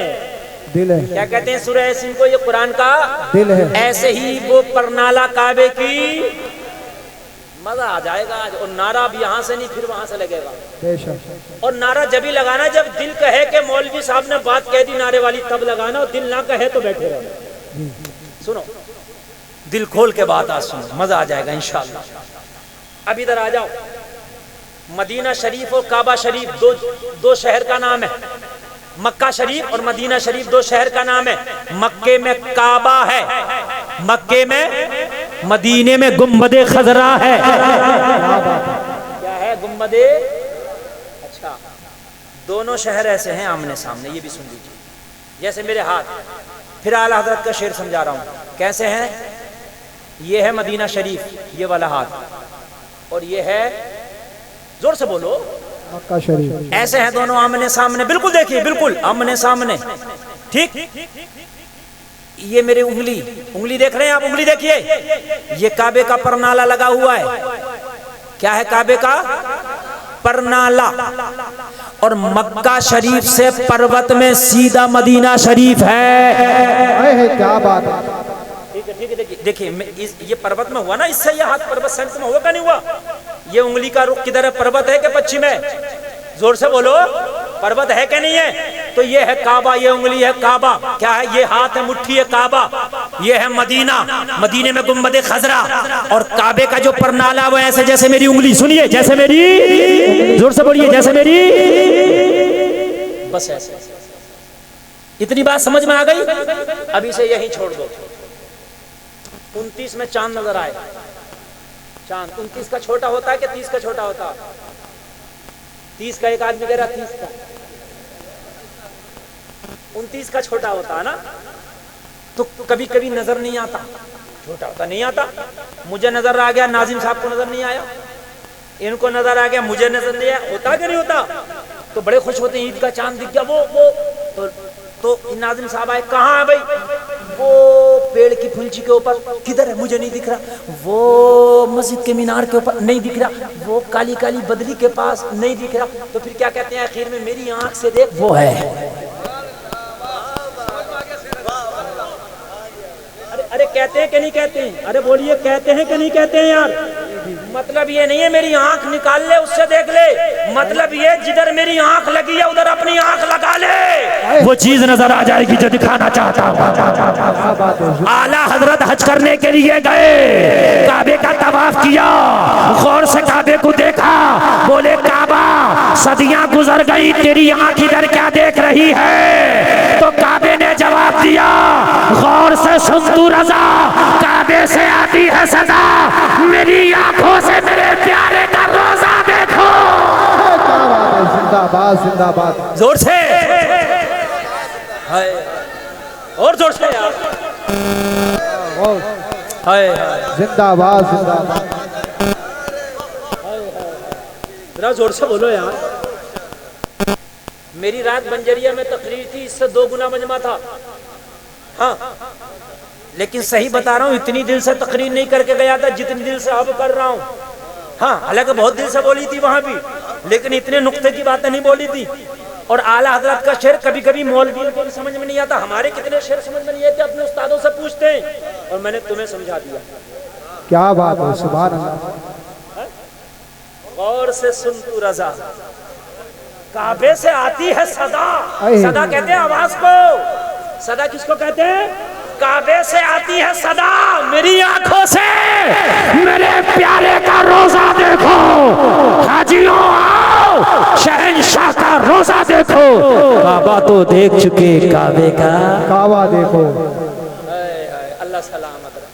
دل ہے. کیا کہتے ہیں سورہ یاسین کو؟ یہ قرآن کا دل ہے. ایسے ہی وہ پرنالا کعبے کی. مزہ آ جائے گا آج. اور نعرہ اب یہاں سے نہیں پھر وہاں سے لگے گا. بے شک. اور نعرہ جب ہی لگانا جب دل کہے کہ مولوی صاحب نے بات کہہ دی نعرے والی تب لگانا. اور دل نہ کہے تو بیٹھے رہو. سنو دل کھول کے بات آج سنو, مزہ آ جائے گا انشاءاللہ. اب ادھر آ جاؤ. مدینہ شریف اور کعبہ شریف دو شہر کا نام ہے. مکہ شریف اور مدینہ شریف دو شہر کا نام ہے. مکے میں کعبہ ہے, مکے میں مدینے میں گنبد خضرا ہے. کیا ہے گنبد؟ اچھا دونوں شہر ایسے ہیں آمنے سامنے. یہ بھی سن لیجیے جیسے میرے ہاتھ. پھر اعلیٰ حضرت کا شعر سمجھا رہا ہوں. کیسے ہیں؟ یہ ہے مدینہ شریف یہ والا ہاتھ, اور یہ ہے زور سے بولو مکہ شریف. ایسے ہیں دونوں آمنے سامنے. بالکل دیکھیے بالکل آمنے سامنے. ٹھیک یہ میری انگلی دیکھ رہے ہیں آپ؟ انگلی دیکھیے. یہ کعبے کا پرنالا لگا ہوا ہے. کیا ہے کعبے کا پرنالا. اور مکہ شریف سے پروت میں سیدھا مدینہ شریف ہے. کیا بات ہے. ٹھیک ہے دیکھیے یہ پروت میں ہوا نا, اس سے یہ ہاتھ پروت سینٹ میں ہوا کہ نہیں ہوا؟ یہ انگلی کا رخ کدھر ہے؟ پروت ہے کہ پچھم ہے؟ زور سے بولو پروت ہے کہ نہیں ہے؟ تو یہ ہے کعبہ, یہ انگلی ہے کعبہ. کیا ہے؟ یہ ہاتھ ہے مٹھی ہے کعبہ. یہ ہے مدینہ, مدینے میں گنبد خضرا. اور کعبے کا جو پرنالا وہ ایسے جیسے میری انگلی. سنیے جیسے میری, زور سے بولیے جیسے میری. بس ایسے. اتنی بات سمجھ میں آ گئی؟ ابھی سے یہیں چھوڑ دو. 29 میں چاند نظر آئے. چاند 29 کا چھوٹا ہوتا ہے کہ 30 کا چھوٹا ہوتا ہے؟ 30 کا. ایک آدمی کہہ رہا 30 کا. 29 کا چھوٹا ہوتا ہے نا. تو کبھی کبھی نظر نہیں آتا, چھوٹا ہوتا نہیں آتا. مجھے نظر آ گیا, ناظم صاحب کو نظر نہیں آیا, ان کو نظر آ گیا, مجھے نظر نہیں آیا. ہوتا کہ نہیں ہوتا؟ تو بڑے خوش ہوتے ہیں, عید کا چاند دکھ گیا. وہ تو ناظم صاحب آئے, کہاں ہے بھائی؟ وہ پیڑ کی پھلچی کے اوپر. کدھر ہے؟ مجھے نہیں دکھ رہا. وہ مسجد کے مینار کے اوپر نہیں دکھ رہا. وہ کالی کالی بدلی کے پاس نہیں دکھ رہا. تو پھر کیا کہتے ہیں آخر میں؟ میری آنکھ سے دیکھ وہ ہے. ارے کہتے ہیں کہ نہیں کہتے ہیں؟ ارے بولیے کہتے ہیں کہ نہیں کہتے ہیں یار؟ مطلب یہ نہیں ہے میری آنکھ نکال لے اس سے دیکھ لے. مطلب یہ جدھر میری آنکھ لگی ہے ادھر اپنی آنکھ لگا لے, وہ چیز نظر آ جائے گی جو دکھانا چاہتا ہوں. اعلیٰ حضرت حج کرنے کے لیے گئے, کعبے کا طواف کیا, غور سے کعبے کو دیکھا, بولے کعبہ صدیاں گزر گئی, تیری آنکھ ادھر کیا دیکھ رہی ہے؟ تو کعبے نے جواب دیا, غور سے سن تو رضا, کعبے سے آتی ہے صدا, میری آنکھوں سے میرے پیارے کا روزہ دیکھو. کیا بات ہے. زندہ باد زندہ باد. زور سے اور زور سے یار. زندہ باد زندہ باد. ذرا زور سے بولو یار. میری رات بنجریہ میں تقریر تھی, اس سے 2 گنا مجمع تھا. ہاں لیکن صحیح بتا رہا ہوں, اتنی دل سے تقریر نہیں کر کے گیا تھا جتنی دل سے اب کر رہا ہوں. ہاں حالانکہ بہت دل سے بولی تھی وہاں بھی, لیکن اتنے نقطے کی باتیں نہیں بولی تھی. اور اعلیٰ حضرت کا شعر کبھی کبھی مولویوں کو بھی سمجھ میں نہیں آتا. ہمارے کتنے شعر سمجھ میں نہیں آتے, اپنے استادوں سے پوچھتے ہیں, اور میں نے تمہیں سمجھا دیا. کیا بات ہے. سبحان اللہ. غور سے سن تو رضا, کعبے سے آتی ہے صدا. صدا کہتے ہیں آواز کو. صدا کس کو کہتے ہیں؟ کعبے سے آتی ہے صدا, میری آنکھوں سے میرے پیارے کا روزہ دیکھو. حاجیوں آؤ, شہنشاہ کا روزہ دیکھو. کعبہ تو دیکھ چکے, کعبے کا کعبہ دیکھو. اللہ سلامت رکھے.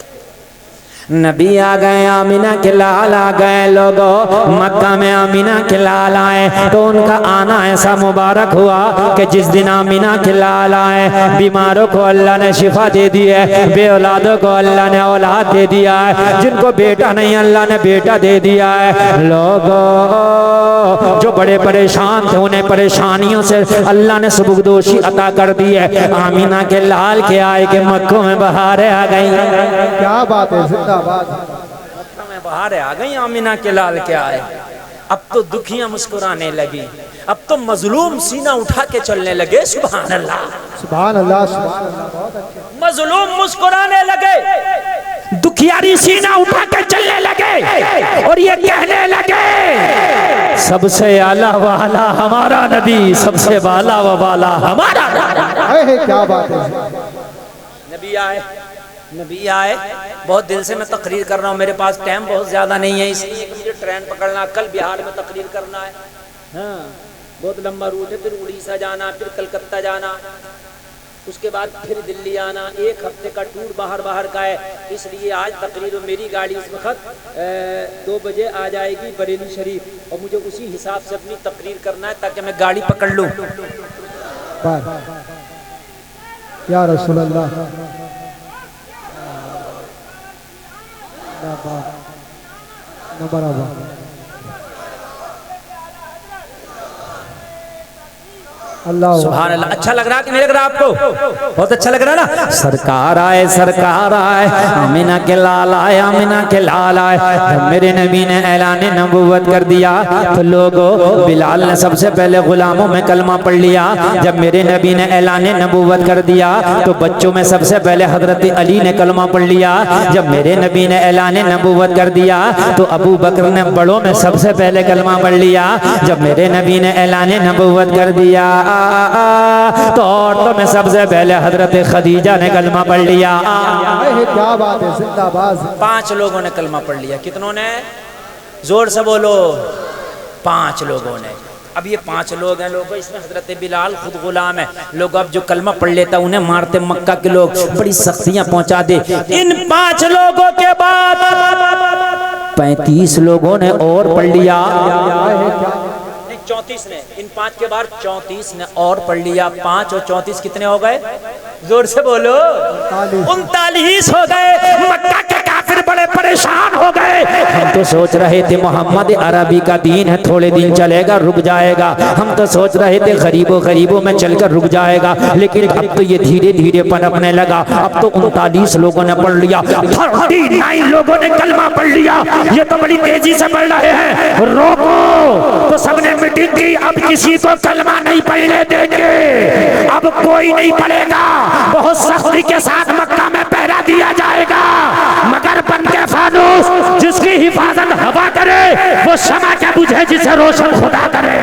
نبی آ گئے, آمینہ کے لال آ گئے. لوگوں مکہ میں آمینہ کے لال آئے تو ان کا آنا ایسا مبارک ہوا کہ جس دن آمینہ کے لال آئے, بیماروں کو اللہ نے شفا دے دی ہے, بے اولادوں کو اللہ نے اولاد دے دیا ہے, جن کو بیٹا نہیں اللہ نے بیٹا دے دیا ہے. لوگوں جو بڑے پریشان تھے، انہیں پریشانیوں سے اللہ نے سبکدوشی عطا کر دی ہے۔ آمینہ کے لال کے آئے کہ مکہ میں بہاریں آ گئی، کیا بات ہے، زندہ باد۔ مکہ میں بہاریں آ گئی، آمینہ کے لال کے آئے۔ اب تو دکھیاں مسکرانے لگی، اب تو مظلوم سینہ اٹھا کے چلنے لگے۔ سبحان اللہ، سبحان اللہ، سبحان اللہ، بہت اچھے۔ مظلوم مسکرانے لگے، دکھیاری سینہ اٹھا کے چلنے لگے اور یہ کہنے لگے سب سے اعلیٰ والا ہمارا نبی، سب سے بالا و بالا ہمارا نبی۔ کیا بات ہے۔ نبی آئے، بہت دل سے میں تقریر کر رہا ہوں، میرے پاس ٹائم بہت زیادہ نہیں ہے، اس لیے کہ مجھے ٹرین پکڑنا، کل بہار میں تقریر کرنا ہے، ہاں بہت لمبا روٹ ہے، پھر اڑیسہ جانا، پھر کلکتہ جانا، اس کے بعد پھر دلی آنا، ایک ہفتے کا ٹور باہر کا ہے۔ اس لیے آج تقریر میری گاڑی اس وقت 2 بجے آ جائے گی بریلی شریف، اور مجھے اسی حساب سے اپنی تقریر کرنا ہے تاکہ میں گاڑی پکڑ لوں۔ یا رسول اللہ، نمبر آباد۔ اللہ سبحان اللہ، اچھا لگ رہا کہ نہیں لگ رہا آپ کو؟ بہت اچھا لگ رہا نا؟ سرکار آئے، سرکار آئے، آمینہ کے لال آئے، آمینہ کے لال آئے۔ جب میرے نبی نے اعلان نبوت کر دیا تو لوگوں، بلال نے سب سے پہلے غلاموں میں کلمہ پڑھ لیا۔ جب میرے نبی نے اعلان نبوت کر دیا تو بچوں میں سب سے پہلے حضرت علی نے کلمہ پڑھ لیا۔ جب میرے نبی نے اعلان نبوت کر دیا تو ابو بکر نے بڑوں میں سب سے پہلے کلمہ پڑھ لیا۔ جب میرے نبی نے اعلان نبوت کر دیا تو عورتوں میں سب سے پہلے حضرت خدیجہ نے کلمہ پڑھ لیا۔ کیا بات ہے، زندہ باد۔ 5 لوگوں نے کلمہ پڑھ لیا۔ کتنوں نے؟ زور سے بولو۔ 5 لوگوں نے۔ اب یہ 5 لوگ ہیں لوگوں، اس میں حضرت بلال خود غلام ہے۔ لوگ اب جو کلمہ پڑھ لیتا انہیں مارتے مکہ کے لوگ، بڑی سختیاں پہنچا دے۔ ان 5 لوگوں کے بعد 35 لوگوں نے اور پڑھ لیا۔ 34 نے، ان 5 کے بعد 34 نے اور پڑھ لیا۔ 5 اور 34 کتنے ہو گئے؟ زور سے بولو۔ 39 ہو گئے۔ مکہ کے کافر بڑے پریشان ہو گئے۔ ہم تو سوچ رہے تھے محمد عربی کا دین ہے، تھوڑے دن چلے گا رک جائے گا۔ ہم تو سوچ رہے تھے غریبوں میں چل کر رک جائے گا، لیکن اب تو یہ دھیرے دھیرے پنپنے لگا۔ اب تو 39 لوگوں نے پڑھ لیا، 39 لوگوں نے کلمہ پڑھ لیا۔ یہ تو بڑی تیزی سے پڑھ رہے ہیں، روکو۔ تو سب نے میٹنگ کی، اب کسی کو کلمہ نہیں پڑھنے دیں گے، اب کوئی نہیں پڑھے گا۔ بہت سختی کے ساتھ مکہ میں پہرا دیا جائے گا، مگر بن کے فانوس جس کی حفاظت ہوا کرے وہ شمع کیا بجھے جسے روشن خدا کرے۔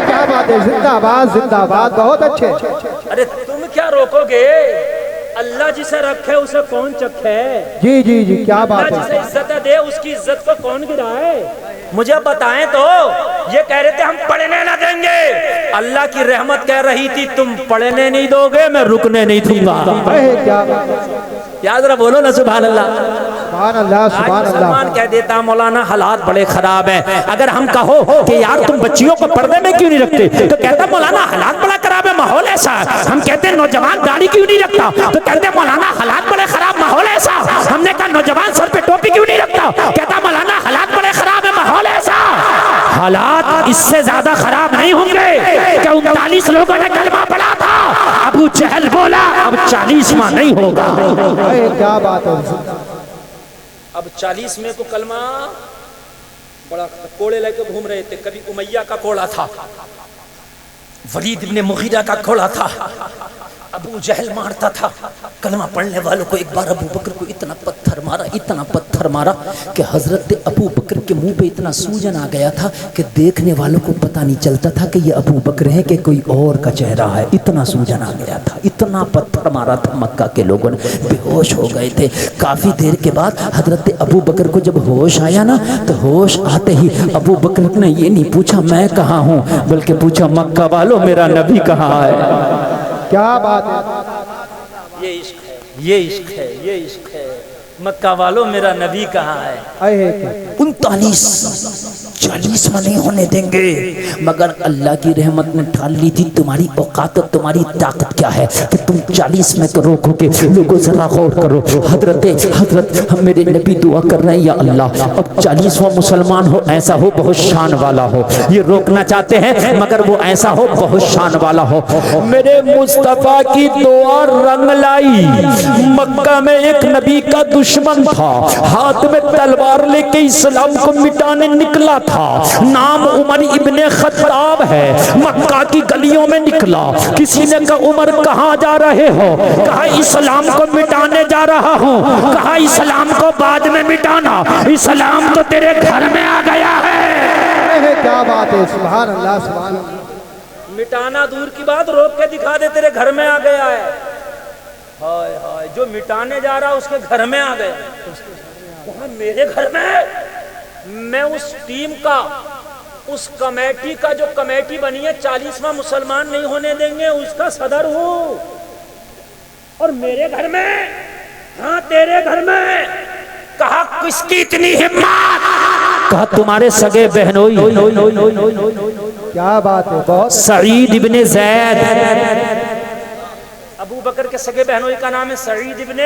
کیا بات ہے، زندہ باد، زندہ باد، بہت اچھے۔ ارے تم کیا روکو گے؟ اللہ جسے رکھے اسے کون چکھے؟ جی جی جی، کیا بات ہے۔ اللہ جسے عزت دے اس کی عزت کو کون گرائے؟ مجھے بتائیں تو، یہ کہہ رہے تھے ہم پڑھنے نہ دیں گے، اللہ کی رحمت کہہ رہی تھی تم پڑھنے نہیں دو گے میں رکنے نہیں دوں گا۔ کیا بات ہے، یاد رہا، بولو نا سبحان اللہ۔ سبحان اللہ، سبحان اللہ۔ مسلمان کہہ دیتا مولانا حالات بڑے خراب ہیں۔ اگر ہم کہو کہ یار تم بچیوں کو پردے میں کیوں نہیں رکھتے تو کہتا مولانا حالات بڑا خراب ہے، ماحول ایسا۔ ہم کہتے ہیں نوجوان داڑھی کیوں نہیں رکھتا تو کہتے مولانا حالات بڑے خراب، ماحول ایسا۔ ہم نے کہا نوجوان سر پہ ٹوپی کیوں نہیں رکھتا، کہتا مولانا حالات بڑے خراب ہے، ماحول ایسا۔ حالات اس سے زیادہ خراب نہیں ہوں گے کہ 39 لوگوں نے کلمہ پڑھا تھا، ابو جہل بولا اب 40واں نہیں ہوگا۔ کیا بات ہے، اب 40ویں کو کلمہ بڑا کوڑے لے کے گھوم رہے تھے۔ کبھی امیہ کا کوڑا تھا، ولید ابن مغیرہ کا کوڑا تھا، ابو جہل مارتا تھا کلمہ پڑھنے والوں کو۔ ایک بار ابو بکر کو اتنا پتھر مارا کہ حضرت ابو بکر کے منہ پہ اتنا سوجن آ گیا تھا کہ دیکھنے والوں کو پتہ نہیں چلتا تھا کہ یہ ابو بکر ہے کہ کوئی اور کا چہرہ ہے، اتنا سوجن آ گیا تھا، اتنا پتھر مارا تھا۔ مکہ کے لوگوں نے بے ہوش ہو گئے تھے۔ کافی دیر کے بعد حضرت ابو بکر کو جب ہوش آیا نا تو ہوش آتے ہی ابو بکر نے یہ نہیں پوچھا میں کہاں ہوں، بلکہ پوچھا مکہ والوں میرا نبی کہاں ہے۔ کیا بات ہے، یہ عشق ہے، یہ عشق ہے، یہ عشق ہے۔ مکہ والوں میرا نبی کہاں ہے۔ 39 40 40 میں نہیں ہونے دیں گے، مگر اللہ کی رحمت نے ڈھال لی تھی تمہاری اوقات اور تمہاری طاقت کیا ہے کہ تم 40 میں تو روکو گے۔ لوگوں ذرا غور کرو، حضرت ہم میرے نبی دعا کر رہے ہیں یا اللہ اب 40واں مسلمان ہو، ایسا ہو بہت شان والا ہو، یہ روکنا چاہتے ہیں مگر وہ ایسا ہو بہت شان والا ہو۔ میرے مصطفیٰ کی دعا رنگ لائی۔ مکہ میں ایک نبی کا دشمن تھا، ہاتھ میں تلوار لے کے اسلام کو مٹانے نکلا تھا، نام عمر ابن خطاب ہے، مکہ کی گلیوں میں نکلا۔ کسی نے کہا عمر کہاں جا رہے ہو؟ کہا اسلام کو مٹانے جا رہا ہوں۔ کہا اسلام کو بعد میں مٹانا، اسلام تو تیرے گھر میں آ گیا ہے۔ کیا بات ہے، سبحان اللہ سبحان اللہ۔ مٹانا دور کی بات، روک کے دکھا دے تیرے گھر میں آ گیا ہے۔ ہائے ہائے، جو مٹانے جا رہا اس کے گھر میں آ گیا۔ وہاں میرے گھر میں اس ٹیم کا، اس کمیٹی کا جو کمیٹی بنی ہے 40واں مسلمان نہیں ہونے دیں گے، اس کا صدر ہوں، اور میرے گھر میں، ہاں تیرے گھر میں۔ کہا کس کی اتنی ہمت؟ کہا تمہارے سگے بہنوئی کیا بات ہے، بہت سعید ابن زید۔ ابو بکر کے سگے بہنوئی کا نام ہے سعید ابن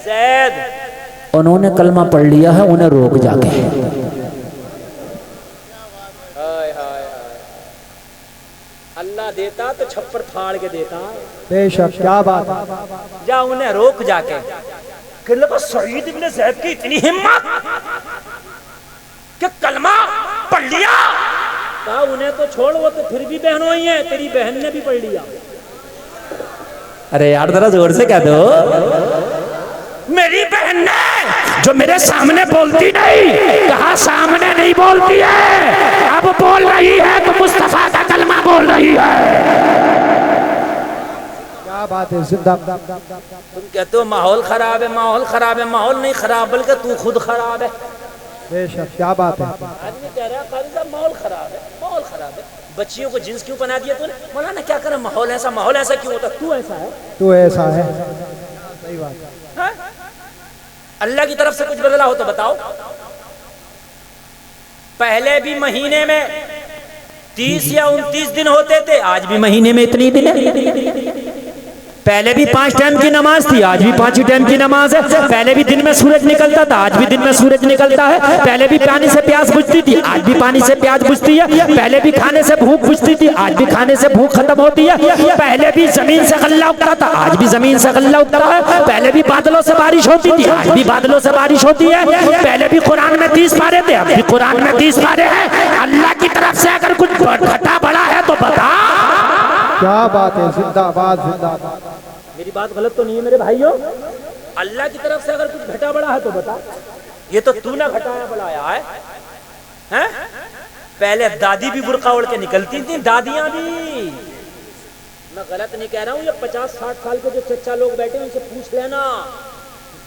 زید۔ انہوں نے کلمہ پڑھ لیا ہے، انہیں روک جا کے۔ اللہ دیتا تو چھپر پھاڑ کے دیتا، بے شک، کیا بات ہے۔ جا انہیں روک جا کے۔ کہ لگا سعید ابن زید کی اتنی ہمت کہ کلمہ پڑھ لیا۔ کہا انہیں تو چھوڑ، وہ تو پھر بھی بہنوئی ہیں، تیری بہن نے بھی پڑھ لیا۔ ارے یار ذرا زور سے کہہ دو۔ میری بہن نے جو میرے سامنے بولتی نہیں، کہا سامنے نہیں بولتی ہے، اب بول رہی ہے تو مصطفیٰ کا کلمہ بول رہی ہے۔ کیا بات ہے، زندہ۔ تم کہتے ہو ماحول خراب ہے، ماحول خراب ہے، ماحول نہیں خراب بلکہ تو خود خراب ہے۔ بے شک، کیا بات ہے۔ آدمی کہہ رہا ہے قاضی صاحب ماحول خراب ہے، ماحول خراب ہے۔ بچیوں کو جنس کیوں بنا دیا تو نے؟ مولانا کیا کرے، ماحول ایسا کیوں ہوتا؟ تو ایسا ہے، تو ایسا ہے، صحیح بات ہے۔ ہاں؟ اللہ کی طرف سے کچھ بدلا ہو تو بتاؤ۔ پہلے بھی مہینے میں 30 یا 29 دن ہوتے تھے، آج بھی مہینے میں اتنی دن ہے۔ پہلے بھی 5 ٹائم کی نماز تھی، آج بھی 5 ٹائم کی نماز ہے۔ پہلے بھی دن میں سورج نکلتا تھا، آج بھی دن میں سورج نکلتا ہے۔ پہلے بھی پانی سے پیاس بجھتی تھی، آج بھی پانی سے پیاس بجھتی ہے۔ پہلے بھی کھانے سے بھوک بجھتی تھی، آج بھی کھانے سے بھوک ختم ہوتی ہے۔ پہلے بھی زمین سے غلہ اگتا تھا، آج بھی زمین سے غلہ اگتا ہے۔ پہلے بھی بادلوں سے بارش ہوتی تھی، آج بھی بادلوں سے بارش ہوتی ہے۔ پہلے بھی قرآن میں 30 پارے تھے، اب بھی قرآن میں 30 پارے ہیں۔ اللہ کی طرف سے اگر کچھ گھٹا بڑا ہے تو بتا۔ کیا بات ہے، زندہ باد، زندہ باد۔ میری بات غلط تو نہیں ہے میرے بھائیوں؟ اللہ کی طرف سے اگر کچھ گھٹا بڑا ہے تو بتا۔ یہ تو نہ گھٹایا بڑھایا ہے۔ پہلے دادی بھی برقع اوڑھ کے نکلتی تھیں، دادیاں بھی۔ میں غلط نہیں کہہ رہا ہوں، یہ 50-60 سال کے جو چچا لوگ بیٹھے ان سے پوچھ لینا،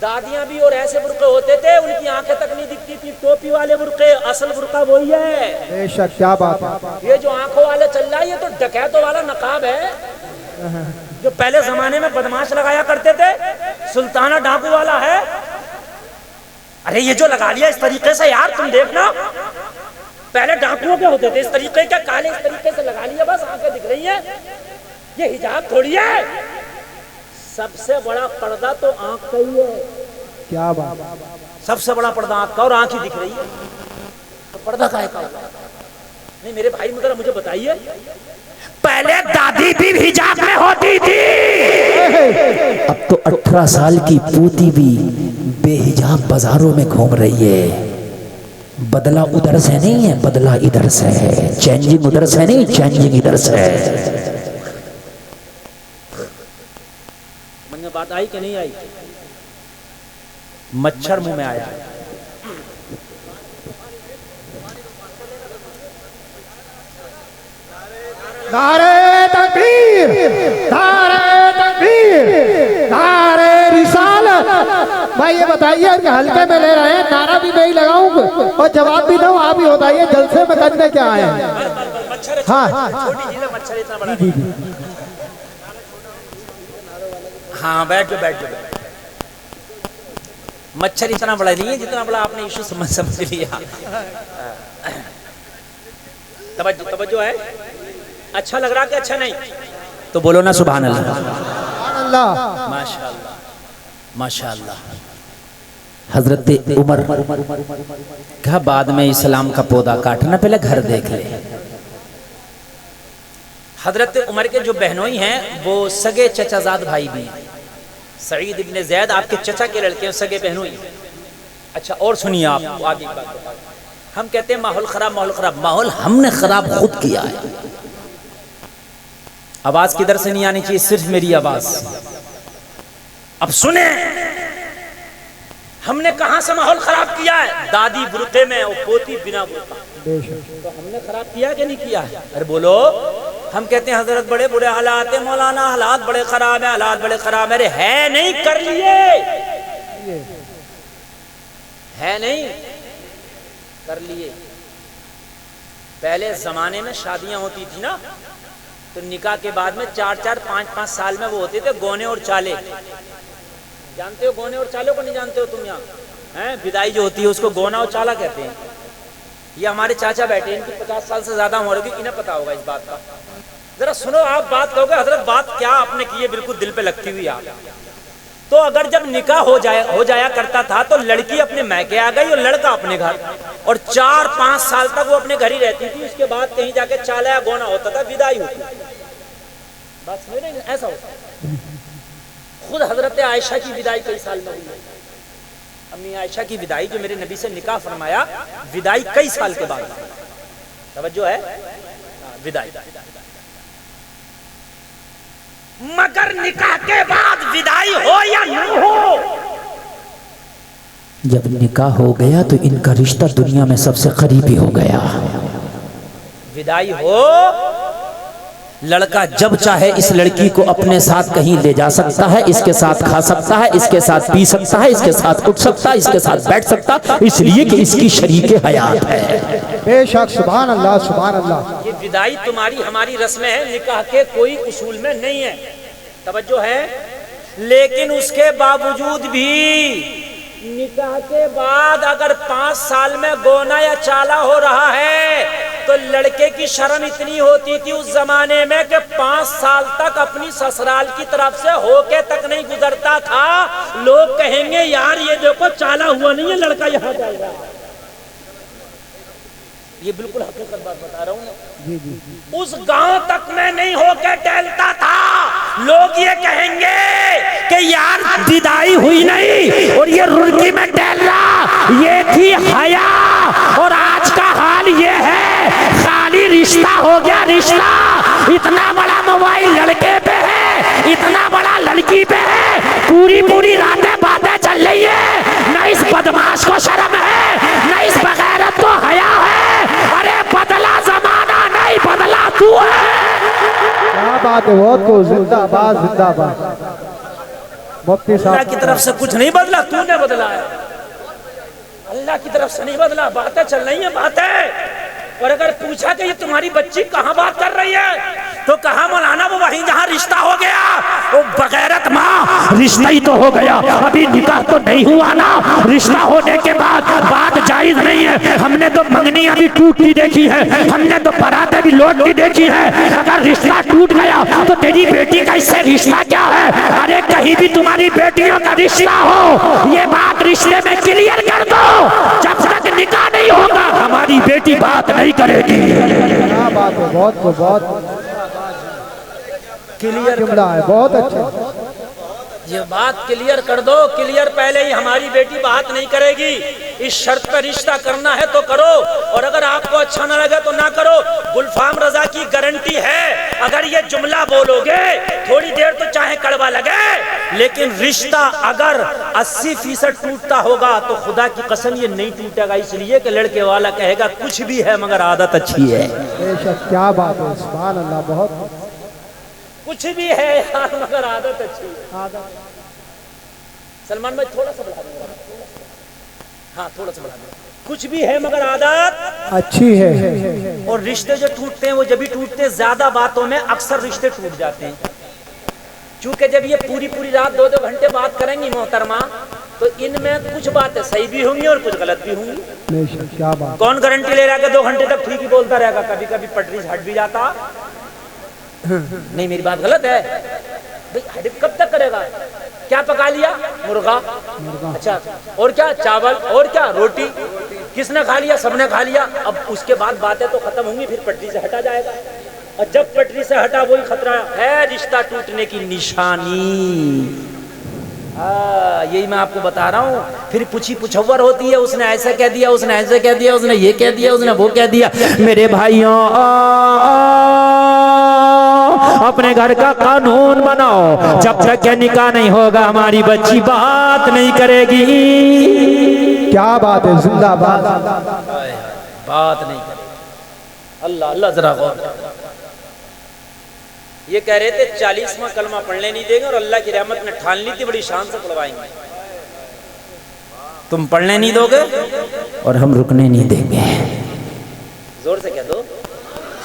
دادیاں بھی اور ایسے برقعے ہوتے تھے، ان کی آنکھیں تک نہیں دکھتی تھی، ٹوپی والے برقعے، اصل برقع وہی ہے۔ بے شک، کیا بات ہے۔ یہ جو آنکھوں والے چل رہا ہے یہ تو ڈکیتوں والا نقاب ہے، جو پہلے زمانے میں بدماش لگایا کرتے تھے، سلطانہ ڈاکو والا ہے۔ ارے یہ جو لگا لیا اس طریقے سے، یار تم دیکھنا، پہلے ڈاکوؤں کے ہوتے تھے اس طریقے کے، کالے اس طریقے سے لگا لیا، بس آنکھیں دکھ رہی ہیں، یہ حجاب تھوڑی ہے۔ سب سے بڑا پردہ تو آنکھ کا ہی ہے۔ کیا بات، سب سے بڑا پردہ آنکھ کا، اور آنکھ ہی دکھ رہی ہے، تو پردہ کاہے کا؟ نہیں میرے بھائی مگر مجھے بتائیے، پہلے دادی بھی حجاب میں ہوتی تھی، اب تو 18 سال کی پوتی بھی بے حجاب بازاروں میں گھوم رہی ہے۔ بدلہ ادھر سے نہیں ہے، بدلہ ادھر سے ہے، چینجنگ ادھر سے نہیں، چینجنگ ادھر سے ہے۔ من میں بات آئی کہ نہیں آئی؟ مچھر منہ میں آیا۔ نعرہ تکبیر، نعرہ تکبیر، نعرہ رسالت۔ بھائی یہ بتائیے کہ ہلکے میں لے رہے ہیں، نعرہ بھی میں ہی لگاؤں گا اور جواب بھی دوں، آپ ہی بتائیے جلسے میں کرنے کیا آئے ہیں؟ ہاں ہاں بیٹھ جو مچھر اتنا بڑا نہیں ہے جتنا بڑا آپ نے ایشو سمجھ لیا۔ توجہ ہے؟ اچھا لگ رہا کہ اچھا نہیں؟ تو بولو نا سبحان اللہ۔ سبحان اللہ۔ ماشاءاللہ ماشاءاللہ۔ حضرت عمر کہا بعد میں اسلام کا پودا کاٹنا، پہلے گھر دیکھ لے۔ حضرت عمر کے جو بہنوئی ہیں وہ سگے چچا زاد بھائی بھی ہیں۔ سعید ابن زید آپ کے چچا کے لڑکے ہیں، سگے بہنوئی۔ اچھا اور سنیے آپ آگے بات بتا۔ ہم کہتے ہیں ماحول خراب، ماحول خراب، ماحول ہم نے خراب خود کیا ہے۔ آواز کدھر سے نہیں آنی چاہیے، صرف میری آواز۔ اب سنیں، ہم نے کہاں سے ماحول خراب کیا ہے؟ دادی برقعے میں اور پوتی بنا برقعہ، تو ہم نے خراب کیا کہ نہیں کیا ہے؟ ارے بولو۔ ہم کہتے ہیں حضرت بڑے برے حالات ہیں مولانا، حالات بڑے خراب ہیں، حالات بڑے خراب ہیں۔ ارے ہے نہیں، کر لیے، ہے نہیں، کر لیے۔ پہلے زمانے میں شادیاں ہوتی تھی نا، تو نکاح کے بعد میں 4-4 5-5 سال میں وہ ہوتے تھے گونے اور چالے۔ جانتے ہو گونے اور چالے کو؟ نہیں جانتے ہو تم یہاں؟ بدائی جو ہوتی ہے اس کو گونا اور چالا کہتے ہیں۔ یہ ہمارے چاچا بیٹھے ہیں، ان کی 50 سال سے زیادہ عمر ہوگی، انہیں پتا ہوگا اس بات کا۔ ذرا سنو، آپ بات کہو گے حضرت بات کیا آپ نے کی ہے، بالکل دل پہ لگتی ہوئی آپ۔ تو اگر جب نکاح ہو جایا کرتا تھا تو لڑکی اپنے میکے آ گئی اور لڑکا اپنے گھر، اور 4-5 سال تک وہ اپنے گھر ہی رہتی تھی۔ اس کے بعد کہیں جا کے چالا یا گونا ہوتا تھا، بدائی ہوتی تھی۔ بات سمجھ رہے ہیں؟ ایسا ہوتا۔ خود حضرت عائشہ کی بدائی کئی سال میں ہوئی، امی عائشہ کی بدائی جو میرے نبی سے نکاح فرمایا، بدائی کئی سال کے بعد۔ توجہ ہے؟ بدائی۔ مگر نکاح کے بعد بدائی ہو یا نہ ہو، جب نکاح ہو گیا تو ان کا رشتہ دنیا میں سب سے قریبی ہو گیا۔ بدائی ہو، لڑکا جب چاہے اس لڑکی کو اپنے ساتھ کہیں لے جا سکتا ہے، اس کے ساتھ کھا سکتا ہے، اس کے ساتھ پی سکتا ہے، اس کے ساتھ اٹھ سکتا ہے، اس کے ساتھ بیٹھ سکتا ہے، اس لیے کہ اس کی شریک حیات ہے۔ بے شک، سبحان اللہ سبحان اللہ۔ یہ بدائی تمہاری ہماری رسم ہے، نکاح کے کوئی اصول میں نہیں ہے۔ توجہ ہے؟ لیکن اس کے باوجود بھی نکاح کے بعد اگر 5 سال میں گونا یا چالا ہو رہا ہے تو لڑکے کی شرم اتنی ہوتی تھی اس زمانے میں کہ 5 سال تک اپنی سسرال کی طرف سے ہو کے تک نہیں گزرتا تھا۔ لوگ کہیں گے یار یہ دیکھو چالا ہوا نہیں ہے لڑکا یہاں جائے گا۔ یہ بالکل حقیقت بات بتا رہا ہوں۔ اس گاؤں تک میں نہیں ہو کے ٹہلتا تھا، لوگ یہ کہیں گے کہ یار بدائی ہوئی نہیں اور یہ رڑکی میں ٹہل رہا، یہ تھی حیا۔ اور آج کا حال یہ ہے، خالی رشتہ ہو گیا رشتہ۔ اتنا بڑا موبائل لڑکے پہ ہے، اتنا بڑا لڑکی پہ ہے، پوری راتیں باتیں چل رہی ہے، نہ اس بدماش کو شرم ہے، نہ اس بغیرت کو حیا ہے۔ ارے بدلا زمانہ نہیں، بدلا تو ہے۔ کیا بات ہے، بہت کو زندہ باد زندہ باد۔ مفتی صاحب اللہ کی طرف سے کچھ نہیں بدلا، تو نے بدلا ہے۔ اللہ کی طرف سے نہیں بدلا، باتیں چل رہی ہیں باتیں۔ اور اگر پوچھا کہ یہ تمہاری بچی کہاں بات کر رہی ہے تو کہا مولانا وہ وہیں جہاں رشتہ ہو گیا۔ وہ بغیرت ماں، رشتہ ہی تو ہو گیا، ابھی نکاح تو نہیں ہوا نا، رشتہ ہونے کے بعد بات جائز نہیں ہے۔ ہم نے تو منگنی ابھی ٹوٹتی دیکھی ہے، ہم نے تو براتیں بھی لوٹتی دیکھی ہے۔ اگر رشتہ ٹوٹ گیا تو تیری بیٹی کا اس سے رشتہ کیا ہے؟ ارے کہیں بھی تمہاری بیٹیوں کا رشتہ ہو، یہ بات رشتے میں کلیئر کر دو۔ جب تک نکاح نہیں ہوگا ہماری بیٹی بات نہیں کرے گی۔ کیا بات ہے، بہت کو بہت کلیئر جملہ ہے، بہت اچھا۔ یہ بات کلیئر کر دو، کلیئر پہلے ہی ہماری بیٹی بات نہیں کرے گی۔ اس شرط پہ رشتہ کرنا ہے تو کرو، اور اگر آپ کو اچھا نہ لگے تو نہ کرو۔ گلفام رضا کی گارنٹی ہے، اگر یہ جملہ بولو گے تھوڑی دیر تو چاہے کڑوا لگے، لیکن رشتہ اگر 80% ٹوٹتا ہوگا تو خدا کی قسم یہ نہیں ٹوٹے گا، اس لیے کہ لڑکے والا کہے گا کچھ بھی ہے مگر عادت اچھی ہے۔ بے شک، کیا بات ہے، سبحان اللہ، بہت کچھ بھی ہے یار مگر عادت اچھی ہے۔ سلمان بھائی تھوڑا سا بڑھا دیں، ہاں تھوڑا سا بڑھا دیں۔ کچھ بھی ہے مگر عادت اچھی ہے۔ اور رشتے جو ٹوٹتے ہیں وہ جب بھی ٹوٹتے ہیں زیادہ باتوں میں اکثر رشتے ٹوٹ جاتے ہیں، چونکہ جب یہ پوری رات 2-2 گھنٹے بات کریں گی محترمہ تو ان میں کچھ باتیں صحیح بھی ہوں گی اور کچھ غلط بھی ہوں گی. بے شک کیا بات. کون گارنٹی لے رہا ہے کہ 2 گھنٹے تک ٹھیک ہی بولتا رہے گا؟ کبھی کبھی پٹری سے ہٹ بھی جاتا. نہیں میری بات غلط ہے بھئی، ہٹ کب تک کرے گا؟ کیا پکا لیا؟ مرغا. اچھا اور کیا؟ چاول. اور کیا؟ روٹی. کس نے کھا لیا؟ سب نے کھا لیا. اب اس کے بعد باتیں تو ختم ہوں گی، پھر پٹری سے ہٹا جائے گا. اور جب پٹری سے ہٹا وہی خطرہ ہے رشتہ ٹوٹنے کی نشانی. یہی میں آپ کو بتا رہا ہوں. پھر پوچھی پچھور ہوتی ہے، اس نے ایسا کہہ دیا، اس نے ایسا کہہ دیا، اس نے یہ کہہ دیا، اس نے وہ کہہ دیا. میرے بھائیوں اپنے گھر کا قانون بناؤ. جب تک یہ نکاح نہیں ہوگا ہماری بچی بات نہیں کرے گی. کیا بات ہے، زندہ باد. بات نہیں کرے گی. اللہ اللہ ذرا غور. یہ کہہ رہے تھے 40واں کلمہ پڑھنے نہیں دیں گے، اور اللہ کی رحمت نے ٹھان لی تھی بڑی شان سے پڑھوائیں گے. تم پڑھنے نہیں دو گے اور ہم رکنے نہیں دیں گے. زور سے کہہ دو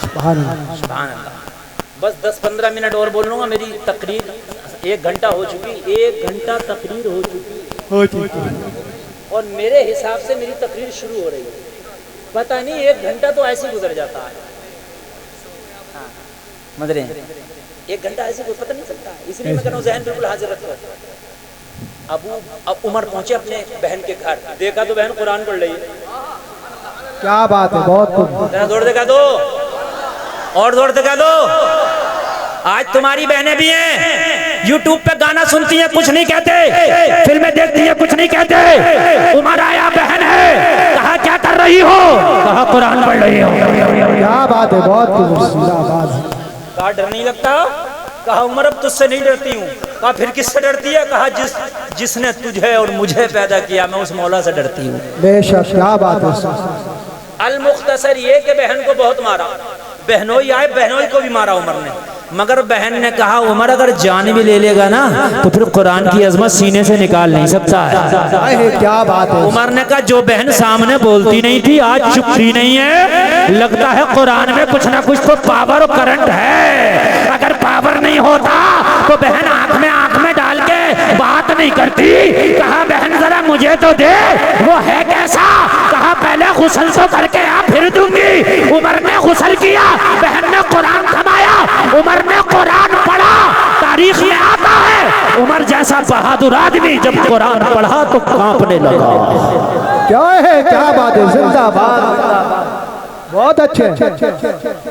سبحان اللہ. سبحان اللہ. بس 10-15 منٹ اور بول لوں گا. میری تقریر 1 گھنٹہ ہو چکی. 1 گھنٹہ تقریر ہو چکی، اور میرے حساب سے میری تقریر شروع ہو رہی ہے. پتہ نہیں 1 گھنٹہ تو ایسے ہی گزر جاتا ہے. مدرے 1 گھنٹہ ایسے کوئی پتہ نہیں چلتا. اس لیے میں کہہ رہا ہوں ذہن بالکل حاضر رکھو. اب عمر پہنچے اپنے بہن کے گھر. دیکھا تو بہن قرآن پڑھ رہی ہے. کیا بات ہے، بہت خوب. ذرا زور سے کہہ دو، اور زور سے کہہ دو. آج تمہاری بہنیں بھی ہیں یوٹیوب پہ گانا سنتی ہیں، کچھ نہیں کہتے. فلمیں دیکھتی ہیں، کچھ نہیں کہتے. عمر آیا، بہن ہے. کہا کیا کر رہی ہو؟ کہا قرآن پڑھ رہی ہو. کیا بات ہے، بہت خوب. زندہ باد. کہا ڈر نہیں لگتا؟ کہا عمر اب تجھ سے نہیں ڈرتی ہوں. کہا پھر کس سے ڈرتی ہے؟ کہا جس نے تجھے اور مجھے پیدا کیا، میں اس مولا سے ڈرتی ہوں. بے شک کیا بات ہے. المختصر یہ کہ بہن کو بہت مارا. بہنوئی آئے، بہنوئی کو بھی مارا عمر نے. مگر بہن نے کہا عمر اگر جان بھی لے لے گا نا تو پھر قرآن کی عظمت سینے سے نکال نہیں سکتا ہے. کیا بات ہے. عمر نے کہا جو بہن سامنے بولتی نہیں تھی آج چپتی نہیں ہے، لگتا ہے قرآن میں کچھ نہ کچھ تو پاور و کرنٹ ہے. اگر پاور نہیں ہوتا تو بہن آنکھ میں ڈال کے بات نہیں کرتی. کہا بہن ذرا مجھے تو دے، وہ ہے کیسا؟ کہا پہلے غسل تو کر کے آ پھر دوں گی. عمر نے غسل کیا، بہن نے قرآن تھمایا، عمر نے قرآن پڑھا. تاریخ میں آتا ہے عمر جیسا بہادر آدمی جب قرآن پڑھا تو کانپنے لگا. کیا ہے، کیا بات ہے. زندہ باد. بہت اچھے.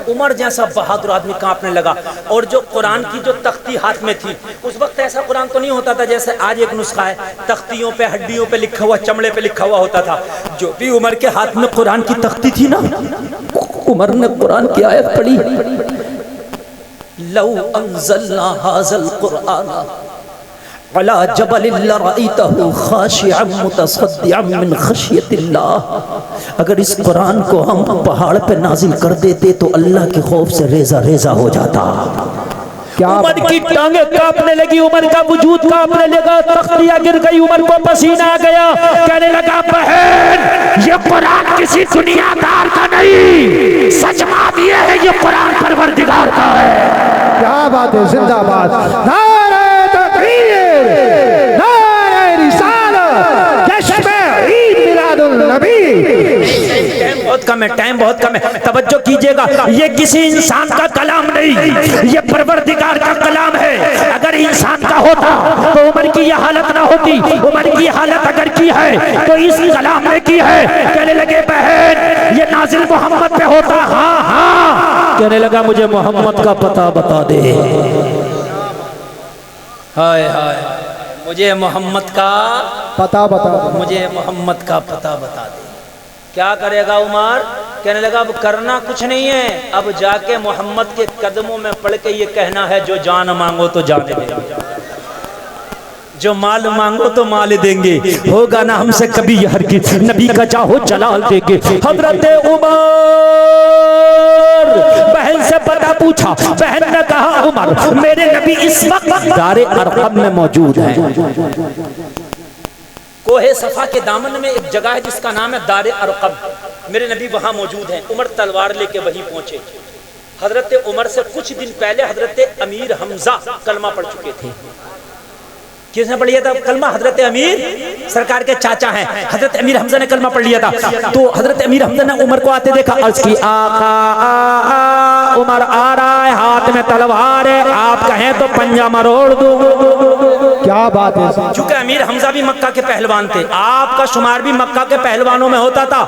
عمر جیسا بہادر آدمی کانپنے لگا. اور جو قرآن کی جو تختی ہاتھ میں تھی، اس وقت ایسا قرآن تو نہیں ہوتا تھا جیسے آج ایک نسخہ ہے تختیوں پہ ہڈیوں پہ لکھا ہوا، چمڑے پہ لکھا ہوا ہوتا تھا. جو بھی عمر کے ہاتھ میں قرآن کی تختی تھی نا، عمر نے قرآن کی آیت پڑھی، لو انزلنا هذا القرآن على جبل لرأيته خاشعا متصدعا من خشیت اللہ. اگر اس قرآن کو ہم پہاڑ پہ نازل کر دیتے تو اللہ کے خوف سے ریزہ ریزہ ہو جاتا. عمر کی ٹانگیں کانپنے لگی، عمر کا وجود کانپنے لگا، تختیاں گر گئی، عمر کو پسینہ آ گیا. کہنے لگا بہن یہ قرآن کسی دنیا دار کا نہیں، سچ بات یہ ہے یہ قرآن پروردگار کا ہے. کیا بات ہے. زندہ باد. نعرہ تکبیر، نعرہ رسالت، جشن عید میلاد النبی. ٹائم بہت کم ہے. توجہ کیجئے گا، یہ کسی انسان کا کلام نہیں، یہ پروردگار کا کلام ہے. اگر انسان کا ہوتا تو عمر کی یہ حالت نہ ہوتی. عمر کی حالت اگر کی ہے تو اس کلام نے کی ہے. کہنے لگے بہن یہ نازل محمد پہ ہوتا. ہاں ہاں. کہنے لگا مجھے محمد کا پتہ بتا دے. ہائے ہائے، مجھے محمد کا پتہ بتا. مجھے محمد کا پتہ بتا دے. کیا کرے گا عمر؟ کہنے لگا اب کرنا کچھ نہیں ہے، اب جا کے محمد کے قدموں میں پڑھ کے یہ کہنا ہے جو جان مانگو تو جان دیں گے، جو مال مانگو تو مال دیں گے. ہوگا نہ ہم سے کبھی یہ ہرگز، نبی کا چاہو جلال دیں گے. حضرت عمر بہن سے پتہ پوچھا. بہن نے کہا عمر میرے نبی اس وقت دار ارقم میں موجود ہیں. کوہ صفا کے دامن میں ایک جگہ ہے جس کا نام ہے دار ارقم. میرے نبی وہاں موجود ہیں. عمر تلوار لے کے وہیں پہنچے. حضرت عمر سے کچھ دن پہلے حضرت امیر حمزہ کلمہ پڑھ چکے تھے. کس نے پڑھ لیا تھا کلمہ؟ حضرت امیر سرکار کے چاچا ہیں، حضرت امیر حمزہ نے کلمہ پڑھ لیا تھا. تو حضرت امیر حمزہ نے عمر کو آتے دیکھا، عرض کی آقا عمر آ رہا ہے، ہاتھ میں تلوار ہے، آپ کہیں تو پنجہ مروڑ دوں. کیا بات ہے. چونکہ امیر حمزہ بھی مکہ کے پہلوان تھے، آپ کا شمار بھی مکہ کے پہلوانوں میں ہوتا تھا.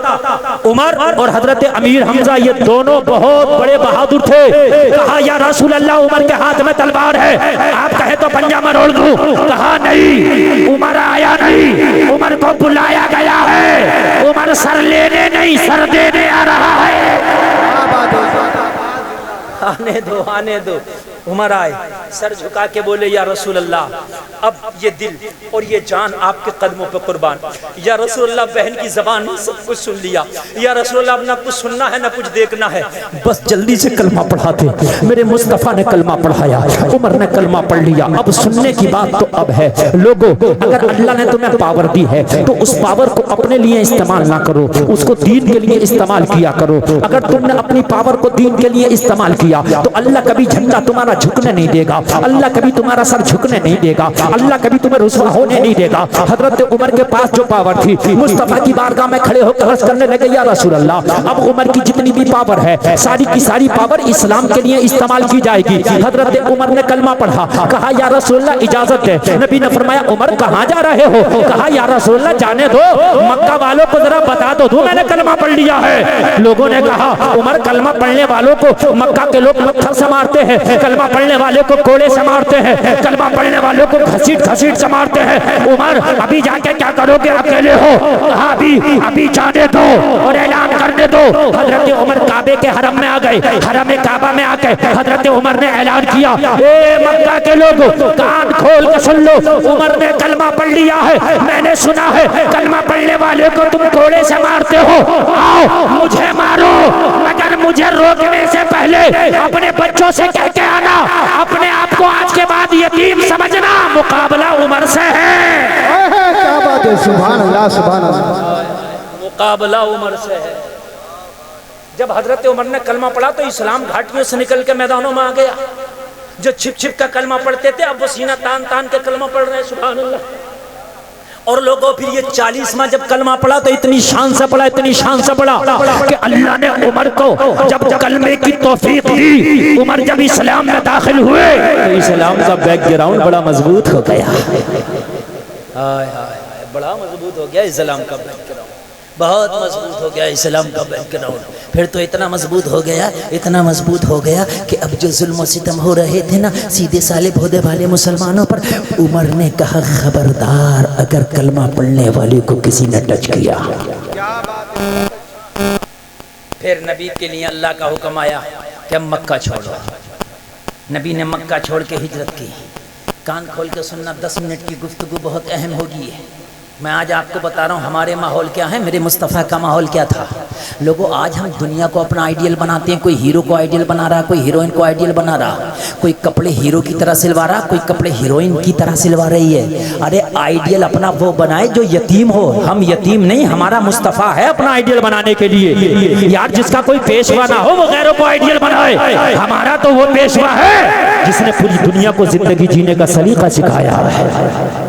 عمر اور حضرت امیر حمزہ یہ دونوں بہت بڑے بہادر تھے. کہا یا رسول اللہ عمر کے ہاتھ میں تلوار ہے، آپ کہیں تو پنجہ مروڑ دوں. کہا نہیں، عمر آیا نہیں، عمر کو بلایا گیا ہے، عمر سر لینے نہیں سر دینے آ رہا ہے. آنے دو آنے دو. عمر آئے، سر جھکا کے بولے یا رسول اللہ اب یہ دل اور یہ جان آپ کے قدموں پہ قربان. یا رسول اللہ بہن کی زبان نے سب کچھ سن لیا، یا رسول اللہ اب نہ کچھ سننا ہے نہ کچھ دیکھنا ہے، بس جلدی سے کلمہ پڑھاتے. میرے مصطفیٰ نے کلمہ پڑھایا، عمر نے کلمہ پڑھ لیا. اب سننے کی بات تو اب ہے. لوگوں اگر اللہ نے تمہیں پاور دی ہے تو اس پاور کو اپنے لیے استعمال نہ کرو، اس کو دین کے لیے استعمال کیا کرو. اگر تم نے اپنی پاور کو دین کے لیے استعمال کیا تو اللہ کبھی جھنڈا تمہارا جھکنے نہیں دے گا، اللہ کبھی تمہارا سر جھکنے نہیں دے گا، اللہ کبھی تمہیں رسوا ہونے نہیں دے گا. حضرت عمر کے پاس جو پاور تھی، مصطفیٰ کی بارگاہ میں کھڑے ہو کر عرض کرنے لگے یا رسول اللہ اب عمر کی جتنی بھی پاور ہے ساری کی ساری پاور اسلام کے لیے استعمال کی جائے گی. حضرت عمر نے کلمہ پڑھا. کہا یا رسول اللہ اجازت ہے. نبی نے فرمایا عمر کہاں جا رہے ہو؟ کہا یا رسول اللہ جانے دو، مکہ والوں کو ذرا بتا دو میں نے کلمہ پڑھ لیا ہے. لوگوں نے کہا عمر کلمہ پڑھنے والوں کو مکہ کے لوگ پتھر سے مارتے ہیں، کلمہ پڑھنے والے کو کوڑے سے مارتے ہیں، کلمہ پڑھنے والوں کو گھسیٹ سے مارتے ہیں. عمر ابھی جا کے کیا کرو گے؟ اکیلے ہو. کہا ابھی جانے دو اور اعلان کرنے دو. حضرت عمر کعبے کے حرم میں آ گئے. حرم کعبہ میں آ کے حضرت عمر نے اعلان کیا اے مکہ کے لوگوں کان کھول کے سن لو، عمر نے کلمہ پڑھ لیا ہے. میں نے سنا ہے کلمہ پڑھنے والے کو تم کوڑے سے مارتے ہو، آؤ مجھے مارو، مگر مجھے روکنے سے پہلے اپنے بچوں سے کہہ کے آنا اپنے آپ کو آج کے بعد یتیم سمجھنا، مقابلہ عمر سے ہے. کیا بات ہے. سبحان اللہ سبحان اللہ. مقابلہ عمر سے ہے. جب حضرت عمر نے کلمہ پڑھا تو اسلام گھاٹیوں سے نکل کے میدانوں میں آ گیا. جو چھپ چھپ کا کلمہ پڑھتے تھے اب وہ سینہ تان تان کے کلمہ پڑھ رہے ہیں. سبحان اللہ. اور لوگوں پھر یہ 40واں جب کلمہ پڑھا تو اتنی شان سے پڑھا کہ اللہ نے عمر کو جب کلمے کی توفیق دی، عمر جب اسلام میں داخل ہوئے تو اسلام کا بیک گراؤنڈ بڑا مضبوط ہو گیا. بڑا مضبوط ہو گیا اسلام کا بیک گراؤنڈ، بہت مضبوط ہو گیا اسلام کا بیک گراؤنڈ. پھر تو اتنا مضبوط ہو گیا کہ اب جو ظلم و ستم ہو رہے تھے نا سیدھے سالے بھودے والے مسلمانوں پر، عمر نے کہا خبردار اگر کلمہ پڑھنے والے کو کسی نے ٹچ کیا. پھر نبی کے لیے اللہ کا حکم آیا کہ اب مکہ چھوڑو. نبی نے مکہ چھوڑ کے ہجرت کی. کان کھول کے سننا، 10 منٹ کی گفتگو بہت اہم ہوگی ہے. میں آج آپ کو بتا رہا ہوں ہمارے ماحول کیا ہے، میرے مصطفیٰ کا ماحول کیا تھا. لوگوں آج ہم دنیا کو اپنا آئیڈیل بناتے ہیں. کوئی ہیرو کو آئیڈیل بنا رہا، کوئی ہیروئن کو آئیڈیل بنا رہا، کوئی کپڑے ہیرو کی طرح سلوا رہا، کوئی کپڑے ہیروئن کی طرح سلوا رہی ہے. ارے آئیڈیل اپنا وہ بنائے جو یتیم ہو. ہم یتیم نہیں، ہمارا مصطفیٰ ہے اپنا آئیڈیل بنانے کے لیے. یار جس کا کوئی پیشوا نہ ہو وہ غیروں کو آئیڈیل بنائے. ہمارا تو وہ پیشوا ہے جس نے پوری دنیا کو زندگی جینے کا سلیقہ سکھایا ہے.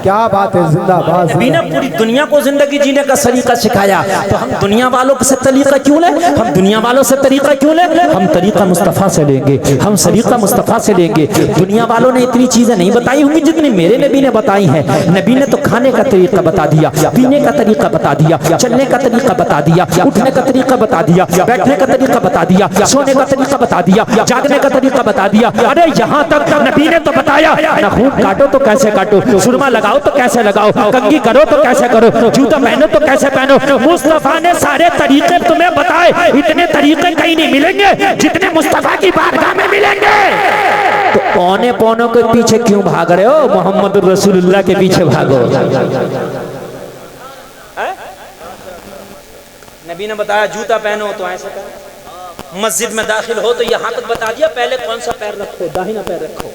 کیا بات ہے. زندہ باد. نبی نے پوری دنیا کو زندگی جینے کا سلیقہ سکھایا. تو ہم دنیا والوں سے طریقہ کیوں لیں؟ ہم دنیا والوں سے طریقہ کیوں لیں؟ ہم طریقہ مصطفیٰ سے لیں گے، ہم سلیقہ مصطفیٰ سے لیں گے. دنیا والوں نے اتنی چیزیں نہیں بتائی ہوں گی جتنی میرے نبی نے بتائی ہیں. نبی نے تو کھانے کا طریقہ بتا دیا، پینے کا طریقہ بتا دیا، چلنے کا طریقہ بتا دیا، اٹھنے کا طریقہ بتا دیا، بیٹھنے کا طریقہ بتا دیا، سونے کا طریقہ بتا دیا، جاگنے کا طریقہ بتا دیا. ارے یہاں تک نبی نے تو بتایا ناخن کاٹو تو کیسے کاٹو، سرما لگاؤ تو کیسے لگاؤ، کنگھی کرو تو کیسے کرو، جوتا پہنو تو کیسے پہنو. مصطفیٰ نے سارے طریقے تمہیں بتائے. اتنے طریقے کہیں نہیں ملیں گے جتنے مصطفیٰ کی بارگاہ میں ملیں گے. تو پونے پونوں کے پیچھے کیوں بھاگ رہے ہو؟ محمد رسول اللہ کے پیچھے بھاگو. نبی نے بتایا جوتا پہنو تو ایسے کرو، مسجد میں داخل ہو تو یہاں تک بتا دیا پہلے کون سا پیر رکھو، داہنا پیر رکھو،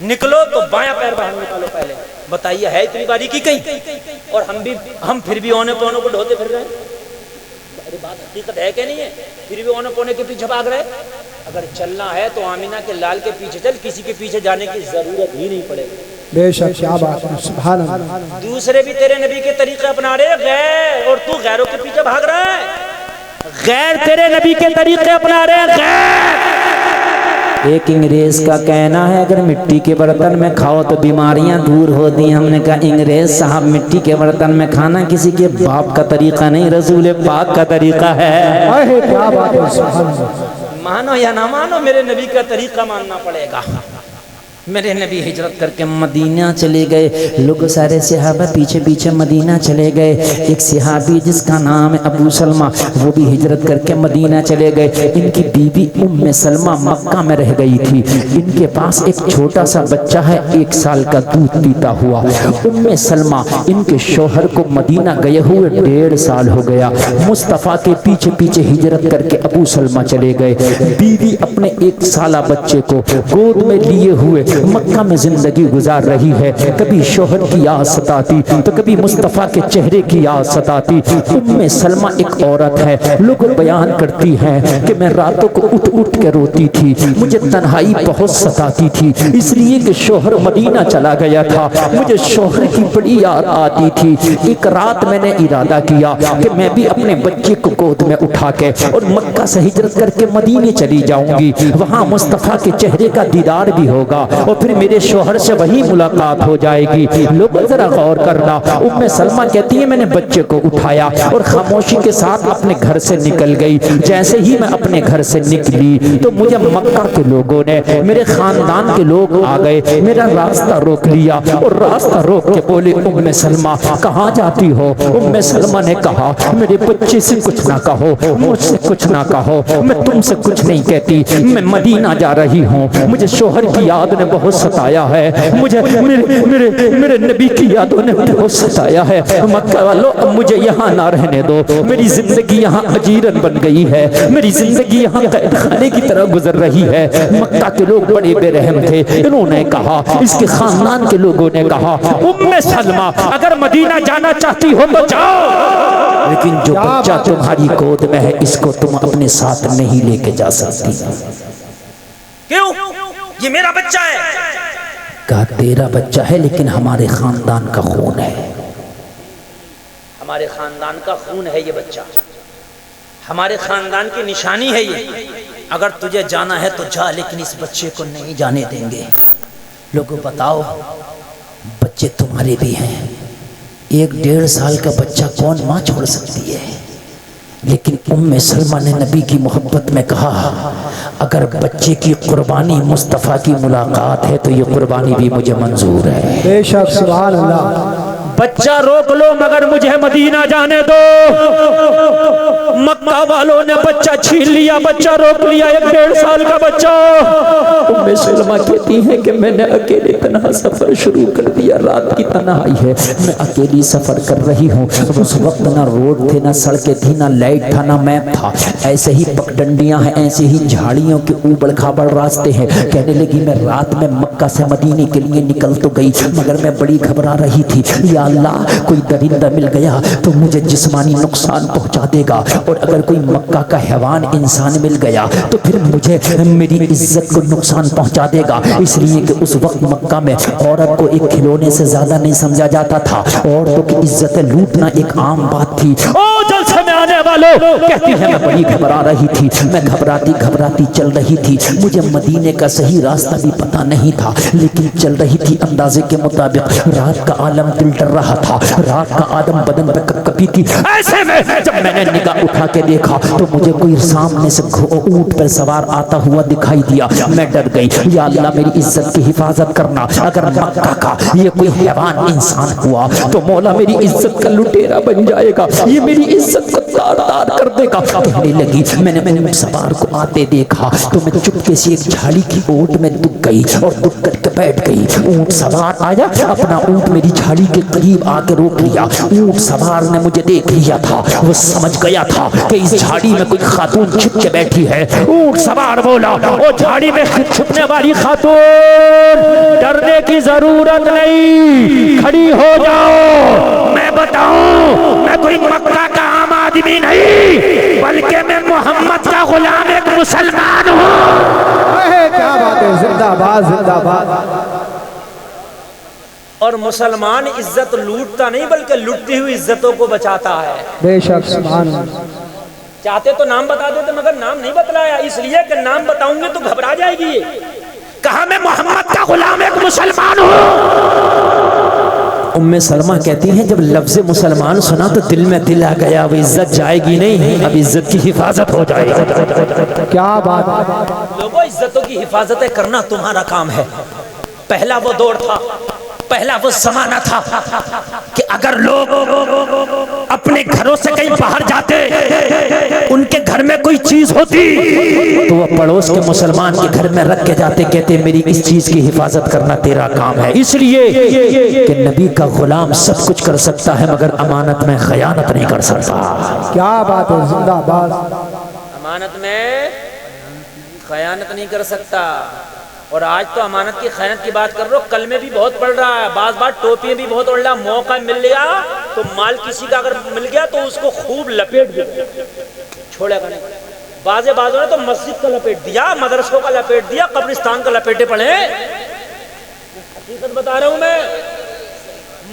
نکلو تو بایاں پیر باہر نکالو. پہلے بتائیے ہے اتنی باریکی کہیں؟ اور ہم پھر بھی اونے پونوں کو ڈھوتے پھر رہے ہیں. ارے بات حقیقت ہے کہ نہیں ہے؟ پھر بھی اونے پونے کے پیچھے بھاگ رہے. اگر چلنا ہے تو آمینہ کے لال کے پیچھے چل، کسی کے پیچھے جانے کی ضرورت ہی نہیں پڑے گی. بے شک کیا بات ہے سبحان اللہ دوسرے بھی تیرے نبی کے طریقے اپنا رہے غیر، اور تو غیروں کے پیچھے بھاگ رہا ہے۔ غیر تیرے نبی کے طریقے اپنا رہے غیر۔ ایک انگریز کا کہنا ہے اگر مٹی کے برتن میں کھاؤ تو بیماریاں دور ہوتی ہیں۔ ہم نے کہا انگریز صاحب مٹی کے برتن میں کھانا کسی کے باپ کا طریقہ نہیں، رسول پاک کا طریقہ ہے۔ کیا بات ہے سبحان اللہ مانو یا نہ مانو میرے نبی کا طریقہ ماننا پڑے گا۔ میرے نبی ہجرت کر کے مدینہ چلے گئے، لوگ سارے صحابہ پیچھے پیچھے مدینہ چلے گئے۔ ایک صحابی جس کا نام ہے ابو سلمہ، وہ بھی ہجرت کر کے مدینہ چلے گئے۔ ان کی بیوی ام سلمہ مکہ میں رہ گئی تھی، ان کے پاس ایک چھوٹا سا بچہ ہے 1 سال کا دودھ پیتا ہوا۔ ام سلمہ ان کے شوہر کو مدینہ گئے ہوئے 1.5 سال ہو گیا۔ مصطفیٰ کے پیچھے پیچھے ہجرت کر کے ابو سلمہ چلے گئے۔ بیوی اپنے 1 سالہ بچے کو گود میں لیے ہوئے مکہ میں زندگی گزار رہی ہے۔ کبھی شوہر کی یاد ستاتی تو کبھی مصطفیٰ کے چہرے کی یاد ستاتی۔ ام سلمہ ایک عورت ہے، لوگ بیان کرتی ہیں کہ میں راتوں کو اٹھ اٹھ کے روتی تھی، مجھے تنہائی بہت ستاتی تھی، اس لیے کہ شوہر مدینہ چلا گیا تھا، مجھے شوہر کی بڑی یاد آتی تھی۔ ایک رات میں نے ارادہ کیا کہ میں بھی اپنے بچے کو گود میں اٹھا کے اور مکہ سے ہجرت کر کے مدینے چلی جاؤں گی، وہاں مصطفیٰ کے چہرے کا دیدار بھی ہوگا اور پھر میرے شوہر سے وہی ملاقات ہو جائے گی۔ لوگ ذرا غور کرنا، ام سلمہ کہتی ہے میں نے بچے کو اٹھایا اور خاموشی کے ساتھ اپنے گھر سے نکل گئی۔ جیسے ہی میں اپنے گھر سے نکلی تو مجھے مکہ کے لوگوں نے، میرے خاندان کے لوگ آ گئے، میرا راستہ روک لیا اور راستہ روک کے بولے ام سلمہ کہاں جاتی ہو؟ ام سلمہ نے کہا میرے بچے سے کچھ نہ کہو، مجھ سے کچھ نہ کہو، میں تم سے کچھ نہیں کہتی، میں مدینہ جا رہی ہوں، مجھے شوہر کی یاد نے بہت ستایا ہے، مجھے میرے نبی کی یادوں نے بہت ستایا ہے، مکہ والوں اب مجھے یہاں نہ رہنے دو، میری زندگی یہاں اجیرن بن گئی ہے، میری زندگی یہاں قید خانے کی طرح گزر رہی ہے۔ مکہ کے لوگ بڑے بے رحم تھے، انہوں نے کہا، اس کے خاندان کے لوگوں نے کہا ام سلمہ اگر مدینہ جانا چاہتی ہو تو جاؤ، لیکن جو بچہ تمہاری گود میں ہے اس کو تم اپنے ساتھ نہیں لے کے جا سکتی۔ کیوں؟ یہ میرا بچہ ہے۔ کہا تیرا بچہ ہے لیکن ہمارے خاندان کا خون ہے، ہمارے خاندان کا خون ہے یہ بچہ، ہمارے خاندان کی نشانی ہے یہ، اگر تجھے جانا ہے تو جا لیکن اس بچے کو نہیں جانے دیں گے۔ لوگوں بتاؤ بچے تمہارے بھی ہیں، 1.5 سال کا بچہ کون ماں چھوڑ سکتی ہے؟ لیکن ام سلمہ نے نبی کی محبت میں کہا اگر بچے کی قربانی مصطفیٰ کی ملاقات ہے تو یہ قربانی بھی مجھے منظور ہے۔ بے شک سبحان اللہ بچہ روک لو مگر مجھے مدینہ جانے دو۔ مکہ والوں نے بچہ چھین لیا، بچہ روک لیا، 1.5 سال کا بچہ۔ ام سلمہ کہتی ہیں کہ میں نے اکیلے تنہا سفر شروع کر دیا، رات کی تنہائی ہے، میں اکیلی سفر کر رہی ہوں۔ اس وقت نہ روڈ تھے، نہ سڑکیں تھی، نہ لائٹ تھا، نہ میپ تھا، ایسے ہی پگڈنڈیاں ہیں، ایسے ہی جھاڑیوں کے اوبڑ کھابڑ راستے ہیں۔ کہنے لگی میں رات میں مکہ سے مدینے کے لیے نکل تو گئی مگر میں بڑی گھبرا رہی تھی، یا اللہ کوئی درندہ مل گیا تو مجھے جسمانی نقصان پہنچا دے گا، اور اگر کوئی مکہ کا حیوان انسان مل گیا تو پھر مجھے میری عزت کو نقصان پہنچا دے گا، اس لیے کہ اس وقت مکہ میں عورت کو ایک کھلونے سے زیادہ نہیں سمجھا جاتا تھا، عورتوں کی عزت لوٹنا ایک عام بات تھی۔ جلسے میں آنے والوں کہتی ہے میں بڑی گھبرا رہی تھی، میں گھبراتی چل رہی تھی، مجھے مدینے کا صحیح راستہ بھی پتا نہیں تھا، لیکن چل رہی تھی اندازے کے مطابق، رات کا عالم دل ڈر رہا تھا، رات کا آدم بدن پہ کپکپی تھی۔ ایسے میں جب میں نے نگاہ اٹھا کے دیکھا تو مجھے کوئی سامنے سے اونٹ پر سوار آتا ہوا دکھائی دیا، میں ڈر گئی، یا اللہ میری عزت کی حفاظت کرنا، اگر مکہ کا یہ کوئی حیوان انسان ہوا تو مولا میری عزت کا لٹیرا بن جائے گا، یہ میری عزت کو تار تار کر دے گا۔ کہنے لگی میں نے سوار کو آتے دیکھا تو میں چپکے سے ایک جھاڑی کی اوٹ میں دک گئی اور دک کر کے بیٹھ گئی۔ اونٹ سوار آیا، اپنا اونٹ میری جھاڑی کے قریب آ کے روک لیا، اونٹ سوار نے مجھے دیکھ لیا تھا، وہ سمجھ گیا تھا کہ اس جھاڑی میں کوئی خاتون چھپ کے بیٹھی ہے۔ اونٹ سوار بولا او جھاڑی میں چھپنے والی خاتون ڈرنے کی ضرورت نہیں، کھڑی ہو جاؤ، میں بتاؤں میں کوئی مکہ کا عام آدمی نہیں بلکہ میں محمد کا غلام ایک مسلمان ہوں۔ کیا بات ہے، زندہ باد زندہ باد۔ اور مسلمان عزت لوٹتا نہیں بلکہ لٹتی ہوئی عزتوں کو بچاتا ہے. بے شک سبحان اللہ. چاہتے تو نام بتا دیتے مگر نام نہیں بتلایا اس لیے کہ نام بتاؤں گے تو گھبرا جائے گی. کہا میں محمد کا غلام ایک مسلمان ہوں. ام سلمہ کہتی ہیں جب لفظ مسلمان سنا تو دل میں دل آ گیا اب عزت جائے گی نہیں اب عزت کی حفاظت ہو جائے گی. کیا بات ہے. لوگوں عزتوں کی حفاظتیں کرنا تمہارا کام ہے. پہلا وہ دور تھا پہلا وہ زمانہ تھا کہ اگر لوگ اپنے گھروں سے کہیں باہر جاتے ان کے گھر میں کوئی چیز ہوتی تو وہ پڑوس کے مسلمان کے گھر میں رکھ کے جاتے کہتے میری اس چیز کی حفاظت کرنا تیرا کام ہے. اس لیے کہ نبی کا غلام سب کچھ کر سکتا ہے مگر امانت میں خیانت نہیں کر سکتا. کیا بات ہے. زندہ باد. امانت میں خیانت نہیں کر سکتا. اور آج تو امانت کی خیانت کی بات کر رہا ہو کل میں بھی بہت پڑ رہا ہے. بعض بار ٹوپیاں بھی بہت اڑ رہا. موقع مل گیا تو مال کسی کا اگر مل گیا تو اس کو خوب لپیٹ دیا چھوڑے گا نہیں. بازوں نے تو مسجد کا لپیٹ دیا مدرسوں کا لپیٹ دیا قبرستان کا لپیٹے پڑے. حقیقت بتا رہا ہوں میں.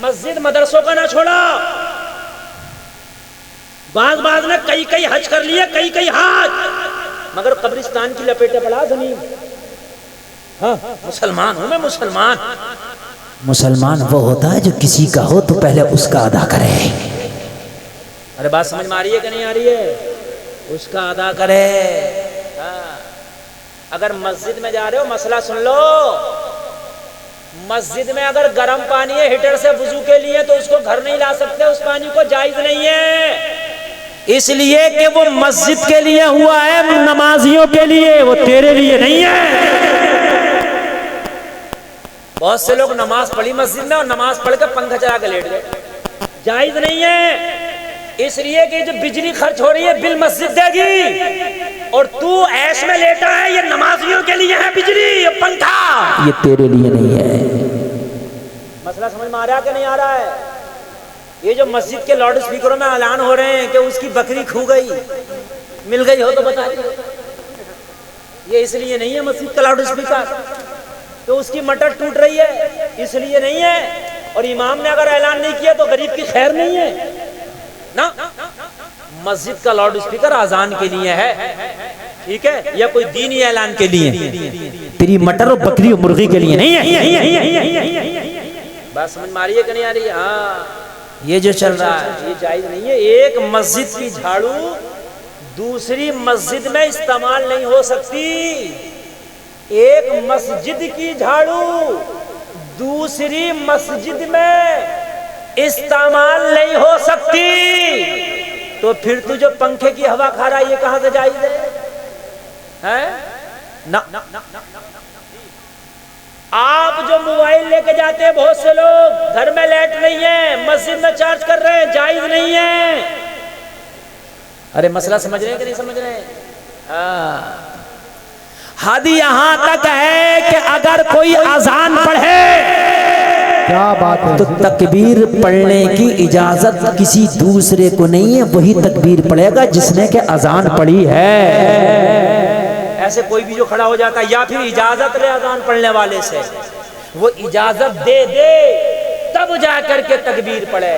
مسجد مدرسوں کا نہ چھوڑا. بعض نے کئی حج کر لیے کئی حج مگر قبرستان کی لپیٹے پڑا زمین. ہاں مسلمان ہوں میں مسلمان. مسلمان وہ ہوتا ہے جو کسی کا ہو تو پہلے اس کا ادا کرے. ارے بات سمجھ میں آ رہی ہے کہ نہیں آ رہی ہے. اس کا ادا کرے. اگر مسجد میں جا رہے ہو مسئلہ سن لو. مسجد میں اگر گرم پانی ہے ہیٹر سے وضو کے لیے تو اس کو گھر نہیں لا سکتے. اس پانی کو جائز نہیں ہے اس لیے کہ وہ مسجد کے لیے ہوا ہے نمازیوں کے لیے وہ تیرے لیے نہیں ہے. بہت سے لوگ نماز پڑھی مسجد میں اور نماز پڑھ کے پنکھا چلا کے لیٹ گئے. جائز نہیں ہے اس لیے کہ جو بجلی خرچ ہو رہی ہے بل مسجد دے گی اور تو ایش میں لیٹا ہے. یہ نمازیوں کے لیے ہے بجلی یہ پنکھا یہ تیرے لیے نہیں ہے. مسئلہ سمجھ میں آ رہا ہے کہ نہیں آ رہا ہے. یہ جو مسجد کے لاؤڈ اسپیکروں میں اعلان ہو رہے ہیں کہ اس کی بکری کھو گئی مل گئی ہو تو بتا دیجیے. یہ اس لیے نہیں ہے مسجد کا لاؤڈ اسپیکر تو اس کی مٹر ٹوٹ رہی ہے اس لیے نہیں ہے. اور امام نے اگر اعلان نہیں کیا تو غریب کی خیر نہیں ہے نا. مسجد کا لاؤڈ اسپیکر اذان کے لیے ہے ٹھیک ہے یا کوئی دینی اعلان کے لیے. تیری مٹر اور بکری اور مرغی کے لیے نہیں ہے. بات سمجھ میں آ رہی ہے کہ نہیں آ رہی ہے. ہاں یہ جو چل رہا ہے یہ جائز نہیں ہے. ایک مسجد کی جھاڑو دوسری مسجد میں استعمال نہیں ہو سکتی. ایک مسجد کی جھاڑو دوسری مسجد میں استعمال نہیں ہو سکتی. تو پھر تو جو پنکھے کی ہوا کھا رہا ہے یہ کہاں سے جائز ہے؟ نہ. آپ جو موبائل لے کے جاتے ہیں بہت سے لوگ گھر میں لائٹ نہیں ہے مسجد میں چارج کر رہے ہیں جائز نہیں ہے. ارے مسئلہ سمجھ رہے ہیں کہ نہیں سمجھ رہے ہیں. حد یہاں تک ہے کہ اگر کوئی اذان پڑھے کیا بات ہے. تو تکبیر پڑھنے کی اجازت کسی دوسرے کو نہیں ہے. وہی تکبیر پڑھے گا جس نے کہ اذان پڑھی ہے. ایسے کوئی بھی جو کھڑا ہو جاتا ہے یا پھر اجازت لے اذان پڑھنے والے سے وہ اجازت دے تب جا کر کے تکبیر پڑھے.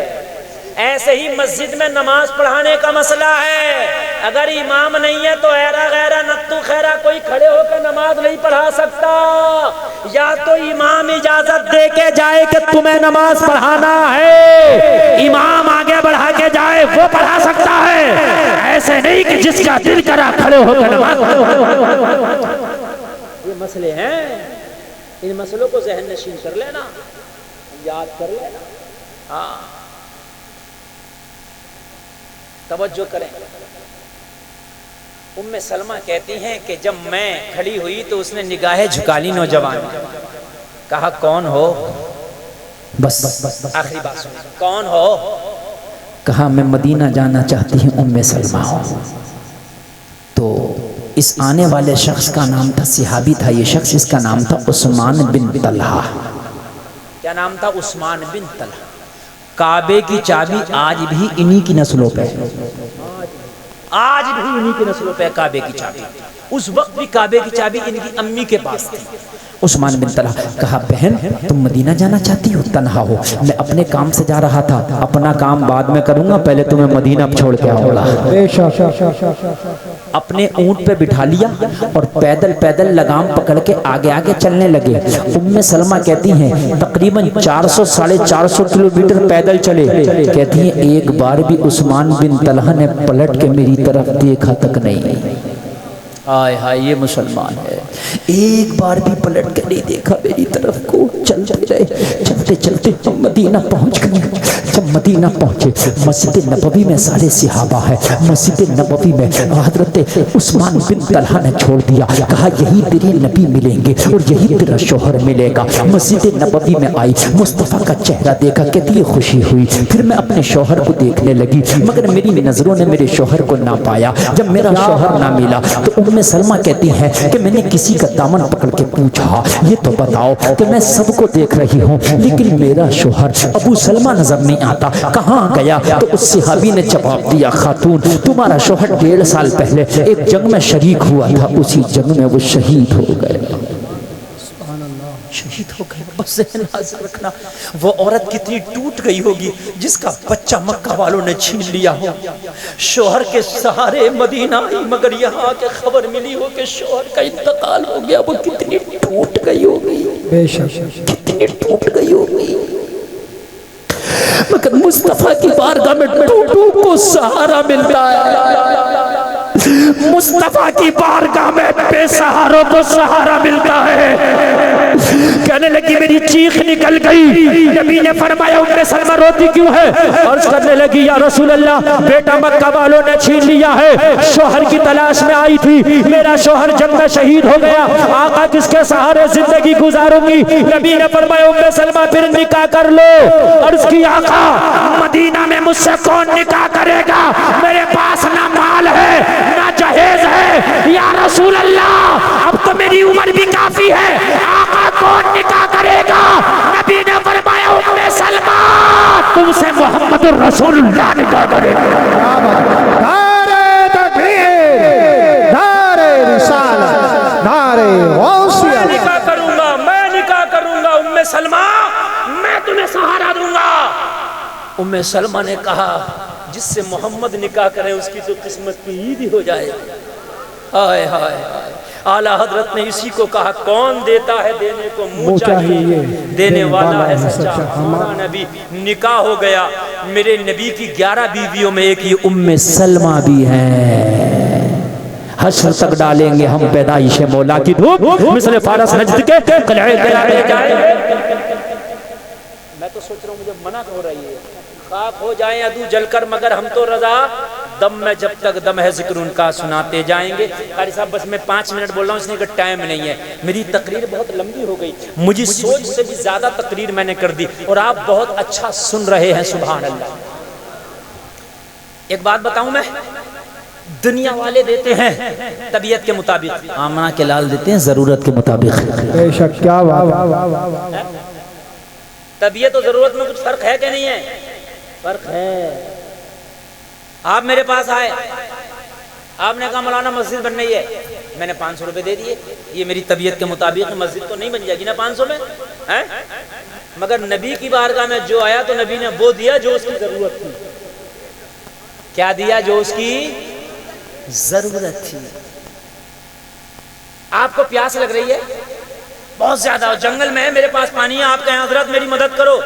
ایسے ہی مسجد میں نماز پڑھانے کا مسئلہ ہے. اگر امام نہیں ہے تو ایرا غیرا نتو خیرا کوئی کھڑے ہو کے نماز نہیں پڑھا سکتا. یا تو امام اجازت دے کے جائے کہ تمہیں نماز پڑھانا ہے امام آگے بڑھا کے جائے وہ پڑھا سکتا ہے. ایسے نہیں کہ جس کا دل کرا کھڑے ہو کے نماز. یہ مسئلے ہیں. ان مسئلوں کو ذہن نشین کر لینا یاد کر لینا. ہاں توجہ کریں. ام سلمہ کہتی ہیں کہ جب میں کھڑی ہوئی تو اس نے نگاہیں جھکا لی نوجوان. کہا کون ہو؟ بس آخری بات سنیں. کون ہو؟ کہا میں مدینہ جانا چاہتی ہوں ام سلمہ ہوں. تو اس آنے والے شخص کا نام تھا صحابی تھا یہ شخص اس کا نام تھا عثمان بن طلحہ. کیا نام تھا؟ عثمان بن طلحہ. کعبے کی چابی آج بھی انہی کی نسلوں پہ آج بھی انہی کی نسلوں پہ کعبے کی چابی. اس وقت بھی کعبے کی چابی ان کی امی کے پاس تھی۔ عثمان بن طلحہ کہا بہن تم مدینہ جانا چاہتی ہو؟ تنہا ہو، میں اپنے کام سے جا رہا تھا، اپنا کام بعد میں کروں گا، پہلے تمہیں مدینہ چھوڑ کے آؤں گا۔ اپنے اونٹ پہ بٹھا لیا اور پیدل پیدل لگام پکڑ کے آگے آگے چلنے لگے۔ ام سلمہ کہتی ہیں تقریباً 400 ساڑھے 400 کلومیٹر پیدل چلے۔ کہتی ہیں ایک بار بھی عثمان بن طلحہ نے پلٹ کے میری طرف دیکھا تک نہیں۔ آئے ہائے یہ مسلمان ہے، ایک بار بھی پلٹ کے نہیں دیکھا میری طرف کو۔ چلتے رہے، چلتے چلتے مدینہ پہنچ گئے۔ جب مدینہ پہنچے مسجد نبوی میں سارے صحابہ ہیں، مسجد نبوی میں حضرت عثمان بن طلحہ نے چھوڑ دیا، کہا یہی تیرے نبی ملیں گے اور یہی تیرا شوہر ملے گا۔ مسجد نبوی میں آئی، مصطفیٰ کا چہرہ دیکھا، کتنی خوشی ہوئی۔ پھر میں اپنے شوہر کو دیکھنے لگی مگر میری نظروں نے میرے شوہر کو نہ پایا۔ جب میرا شوہر نہ ملا تو ام سلمہ کہتی ہیں کہ میں نے کسی کا دامن پکڑ کے پوچھا یہ تو بتاؤ کہ میں سب کو دیکھ رہی ہوں لیکن میرا شوہر ابو سلمہ نظر نہیں آتا، کہاں گیا؟ تو اس صحابی نے جواب دیا خاتون تمہارا شوہر 1.5 سال پہلے ایک جنگ میں شریک ہوا تھا، اسی جنگ میں وہ شہید ہو گئے۔ شہید ہو گئے۔ بس ذہن حاضر رکھنا وہ عورت کتنی ٹوٹ گئی ہوگی جس کا بچہ مکہ والوں نے چھین لیا ہو، شوہر کے سہارے مدینہ آئی مگر یہاں کے خبر ملی ہو کہ شوہر کا انتقال ہو گیا، وہ کتنی ٹوٹ گئی ہوگی، بے شک کتنی ٹوٹ گئی ہوگی۔ مگر مصطفیٰ کی بارگاہ میں ٹوٹوں کو سہارا ملتا ہے، مصطفیٰ کی بارگاہ میں بے سہاروں کو سہارا ملتا ہے۔ کہنے لگی میری چیخ نکل گئی، نبی نے فرمایا ام سلمہ روتی کیوں ہے؟ عرض کرنے لگی یا رسول اللہ بیٹا مکہ والوں نے چھین لیا ہے، شوہر کی تلاش میں آئی تھی، میرا شوہر جنگ میں شہید ہو گیا، آقا کس کے سہارے زندگی گزاروں گی؟ نبی نے فرمایا ام سلمہ پھر نکاح کر لو۔ عرض کی آقا مدینہ میں مجھ سے کون نکاح کرے گا؟ میرے پاس نہ مال ہے نہ جہیز ہے یا رسول اللہ، اب تو میری عمر بھی کافی ہے، آقا کون نکاح کرے گا؟ نبی نے فرمایا ام سلمہ تم سے محمد رسول اللہ نکاح کرے گا۔ نعرہ تکبیر، نعرہ رسالت، نعرہ غوثیہ۔ میں نکاح کروں گا، میں نکاح کروں گا ام سلمہ، میں تمہیں سہارا دوں گا۔ ام سلمہ نے کہا جس سے محمد نکاح کرے اس کی تو قسمت کی عید ہی ہو جائے۔ ہائے ہائے اعلیٰ حضرت نے اسی کو کہا کون دیتا ہے دینے کو منہ چاہیے، دینے والا ہے سچا ہمارا نبی۔ نکاح ہو گیا، میرے نبی کی 11 بیویوں میں ایک یہ ام سلمہ بھی ہے۔ حشر تک ڈالیں گے ہم پیدائش مولا کی دھوپ مثل فارس نجد کے قلعے دلائے جائیں۔ میں تو سوچ رہا ہوں مجھے منع ہو رہی ہے، خاک ہو جائیں عدو جل کر مگر ہم تو رضا، دم میں جب تک دم ہے ذکر ان کا سناتے جائیں گے۔ قاری صاحب بس میں 5 منٹ بول رہا ہوں اس لیے کہ ٹائم نہیں ہے، میری تقریر بہت لمبی ہو گئی، مجھے سوچ سے بھی زیادہ تقریر میں نے کر دی اور آپ بہت اچھا سن رہے ہیں، سبحان اللہ۔ ایک بات بتاؤں میں، دنیا والے دیتے ہیں طبیعت کے مطابق، آمنہ کے لال دیتے ہیں ضرورت کے مطابق۔ بے شک کیا بات، طبیعت و ضرورت میں کچھ فرق ہے کہ نہیں ہے؟ فرق ہے۔ آپ میرے پاس آئے، آپ نے کہا مولانا مسجد بن رہی ہے، میں نے 500 روپے دے دیے، یہ میری طبیعت کے مطابق مسجد تو نہیں بن جائے گی نا 500 میں، مگر نبی کی بارگاہ میں جو آیا تو نبی نے وہ دیا جو اس کی ضرورت تھی۔ کیا دیا؟ جو اس کی ضرورت تھی۔ آپ کو پیاس لگ رہی ہے بہت زیادہ، جنگل میں ہے، میرے پاس پانی ہے، آپ کہیں حضرت میری مدد کرو،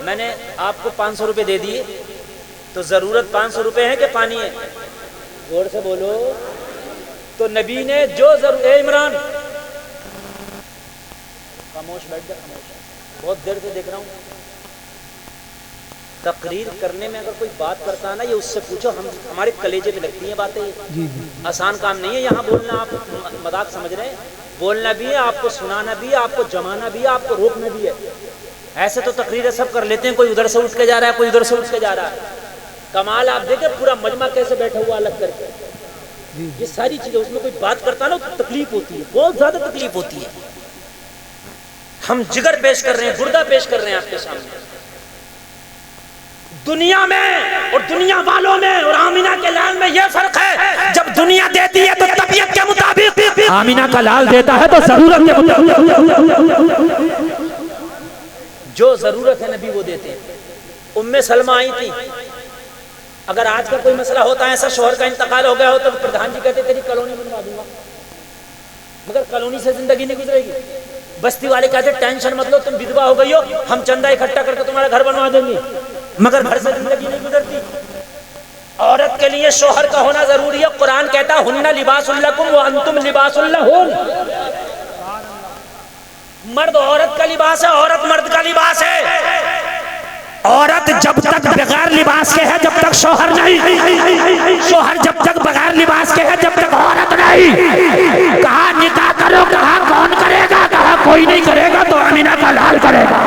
میں نے آپ کو 500 روپے دے دیے، تو ضرورت 500 روپے ہے کہ پانی ہے؟ غور سے بولو۔ تو نبی نے جو ضرورت، اے عمران خاموش بیٹھ جا، خاموش، بہت دیر سے دیکھ رہا ہوں۔ تقریر کرنے میں اگر کوئی بات کرتا ہے نا، یہ اس سے پوچھو، ہمارے کلیجے پہ لگتی ہیں باتیں، آسان کام نہیں ہے یہاں بولنا، آپ مذاق سمجھ رہے ہیں، بولنا بھی ہے، آپ کو سنانا بھی ہے، آپ کو جمانا بھی ہے، آپ کو روکنا بھی ہے۔ ایسے تو تقریریں سب کر لیتے ہیں، کوئی ادھر سے اٹھ کے جا رہا ہے، کوئی ادھر سے اٹھ کے جا رہا ہے، کمال آپ دیکھیں پورا مجمع کیسے بیٹھا ہوا الگ کر کے، یہ ساری چیزیں، اس میں کوئی بات کرتا ہے نا تو تکلیف ہوتی ہے، بہت زیادہ تکلیف ہوتی ہے۔ ہم جگر پیش کر رہے ہیں، گردہ پیش کر رہے ہیں آپ کے سامنے۔ دنیا میں اور دنیا والوں میں اور آمینہ کے لال میں یہ فرق ہے، جب دنیا دیتی ہے تو طبیعت کے مطابق، آمینہ کا لال دیتا ہے تو ضرورت کے مطابق، جو ضرورت ہے نبی وہ دیتے ہیں۔ ام سلمہ آئی تھی، اگر آج کا کوئی مسئلہ ہوتا ہے ایسا شوہر کا انتقال ہو گیا ہو تو پردھان جی کہتے تیری کالونی بنوا دوں گا، مگر کالونی سے زندگی نہیں گزرے گی۔ بستی والے کہتے ٹینشن مت لو، تم بدوا ہو گئی ہو، ہم چندہ اکٹھا کر کے تمہارا گھر بنوا دیں گے، مگر گھر سے زندگی نہیں گزرتی۔ عورت کے لیے شوہر کا ہونا ضروری ہے۔ قرآن کہتا ہے ہن لباس لکم وانتم لباس لہن، مرد عورت کا لباس ہے، عورت مرد کا لباس ہے۔ عورت جب تک بغیر لباس کے ہے جب تک شوہر نہیں، شوہر جب تک بغیر لباس کے ہے جب تک عورت نہیں۔ کہا نکاح کرو، کہا کون کرے گا، کہا کوئی نہیں کرے گا تو آمینہ کا لال کرے گا۔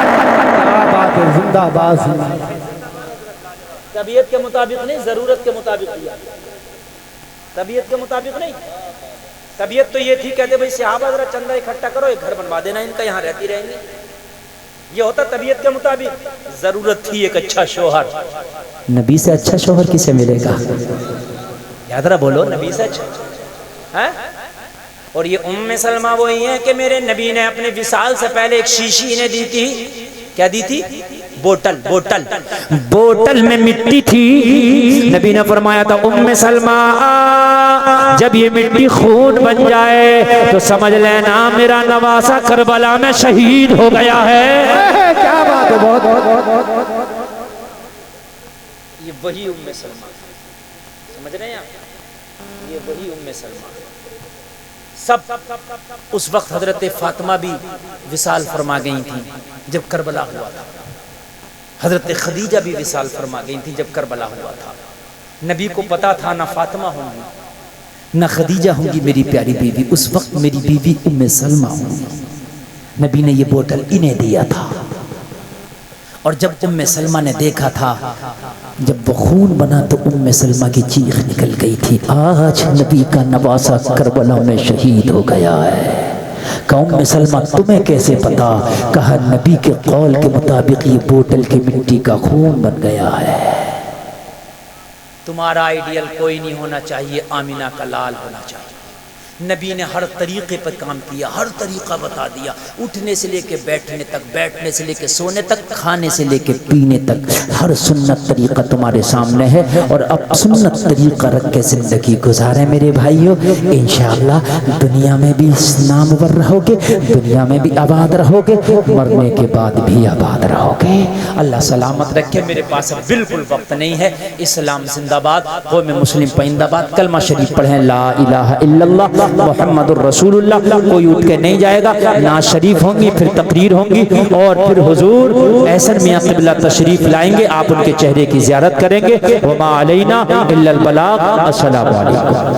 زندہ باد۔ طبیعت کے مطابق نہیں، ضرورت کے مطابق دیا، طبیعت کے مطابق نہیں۔ طبیعت تو یہ تھی، کہتے بھائی صحابہ ذرا چندہ اکٹھا کرو، ایک گھر بنوا دینا ان کا، یہاں رہتی رہیں گی، یہ ہوتا طبیعت کے مطابق۔ ضرورت تھی ایک اچھا شوہر، نبی سے اچھا شوہر کسے ملے گا؟ یاد رہا بولو، نبی سے اچھا۔ اور یہ ام سلمہ وہی ہے کہ میرے نبی نے اپنے وصال سے پہلے ایک شیشی انہیں دی تھی، کیا دی تھی؟ بوٹل، بوٹل، بوٹل میں مٹی تھی۔ نبی نے فرمایا تھا ام سلمہ جب یہ مٹی خون بن جائے تو سمجھ لینا میرا نواسہ کربلا میں شہید ہو گیا ہے۔ کیا بات ہے، بہت بہت بہت۔ یہ وہی ام سلمہ، سمجھ رہے ہیں آپ، یہ وہی ام سلمہ۔ سب اس وقت حضرت فاطمہ بھی وصال فرما گئی تھی جب کربلا ہوا تھا، حضرت خدیجہ بھی وصال فرما گئی تھی جب کربلا ہوا تھا۔ نبی کو پتا تھا نہ فاطمہ ہوں گی نہ خدیجہ ہوں گی میری پیاری بیوی، اس وقت میری بیوی ام سلمہ ہوں گی۔ نبی نے یہ بوتل انہیں دیا تھا، اور جب ام سلمہ نے دیکھا تھا، جب وہ خون بنا تو ام سلمہ کی چیخ نکل گئی تھی، آج نبی کا نواسہ کربلا میں شہید ہو گیا ہے۔ کہا ام سلمہ تمہیں کیسے پتا؟ کہا نبی کے قول کے مطابق یہ بوتل کی مٹی کا خون بن گیا ہے۔ تمہارا آئیڈیل کوئی نہیں ہونا چاہیے، آمینہ کا لال ہونا چاہیے۔ نبی نے ہر طریقے پر کام کیا، ہر طریقہ بتا دیا، اٹھنے سے لے کے بیٹھنے تک، بیٹھنے سے لے کے سونے تک، کھانے سے لے کے پینے تک، ہر سنت طریقہ تمہارے سامنے ہے، اور اب سنت طریقہ رکھ کے زندگی گزارے میرے بھائیوں۔ انشاءاللہ دنیا میں بھی نامور رہو گے، دنیا میں بھی آباد رہو گے، مرنے کے بعد بھی آباد رہو گے۔ اللہ سلامت رکھے۔ میرے پاس بالکل وقت نہیں ہے۔ اسلام زندہ باد، قوم مسلم پائندہ باد۔ کلمہ شریف پڑھیں، لا الہ الا اللہ محمد الرسول اللہ۔ کوئی اٹھ کے نہیں جائے گا، نعت شریف ہوں گی، پھر تقریر ہوں گی، اور پھر حضور احسن میاں قبلہ تشریف لائیں گے، آپ ان کے چہرے کی زیارت کریں گے۔ وما علینا الا البلاغ۔ السلام علیکم۔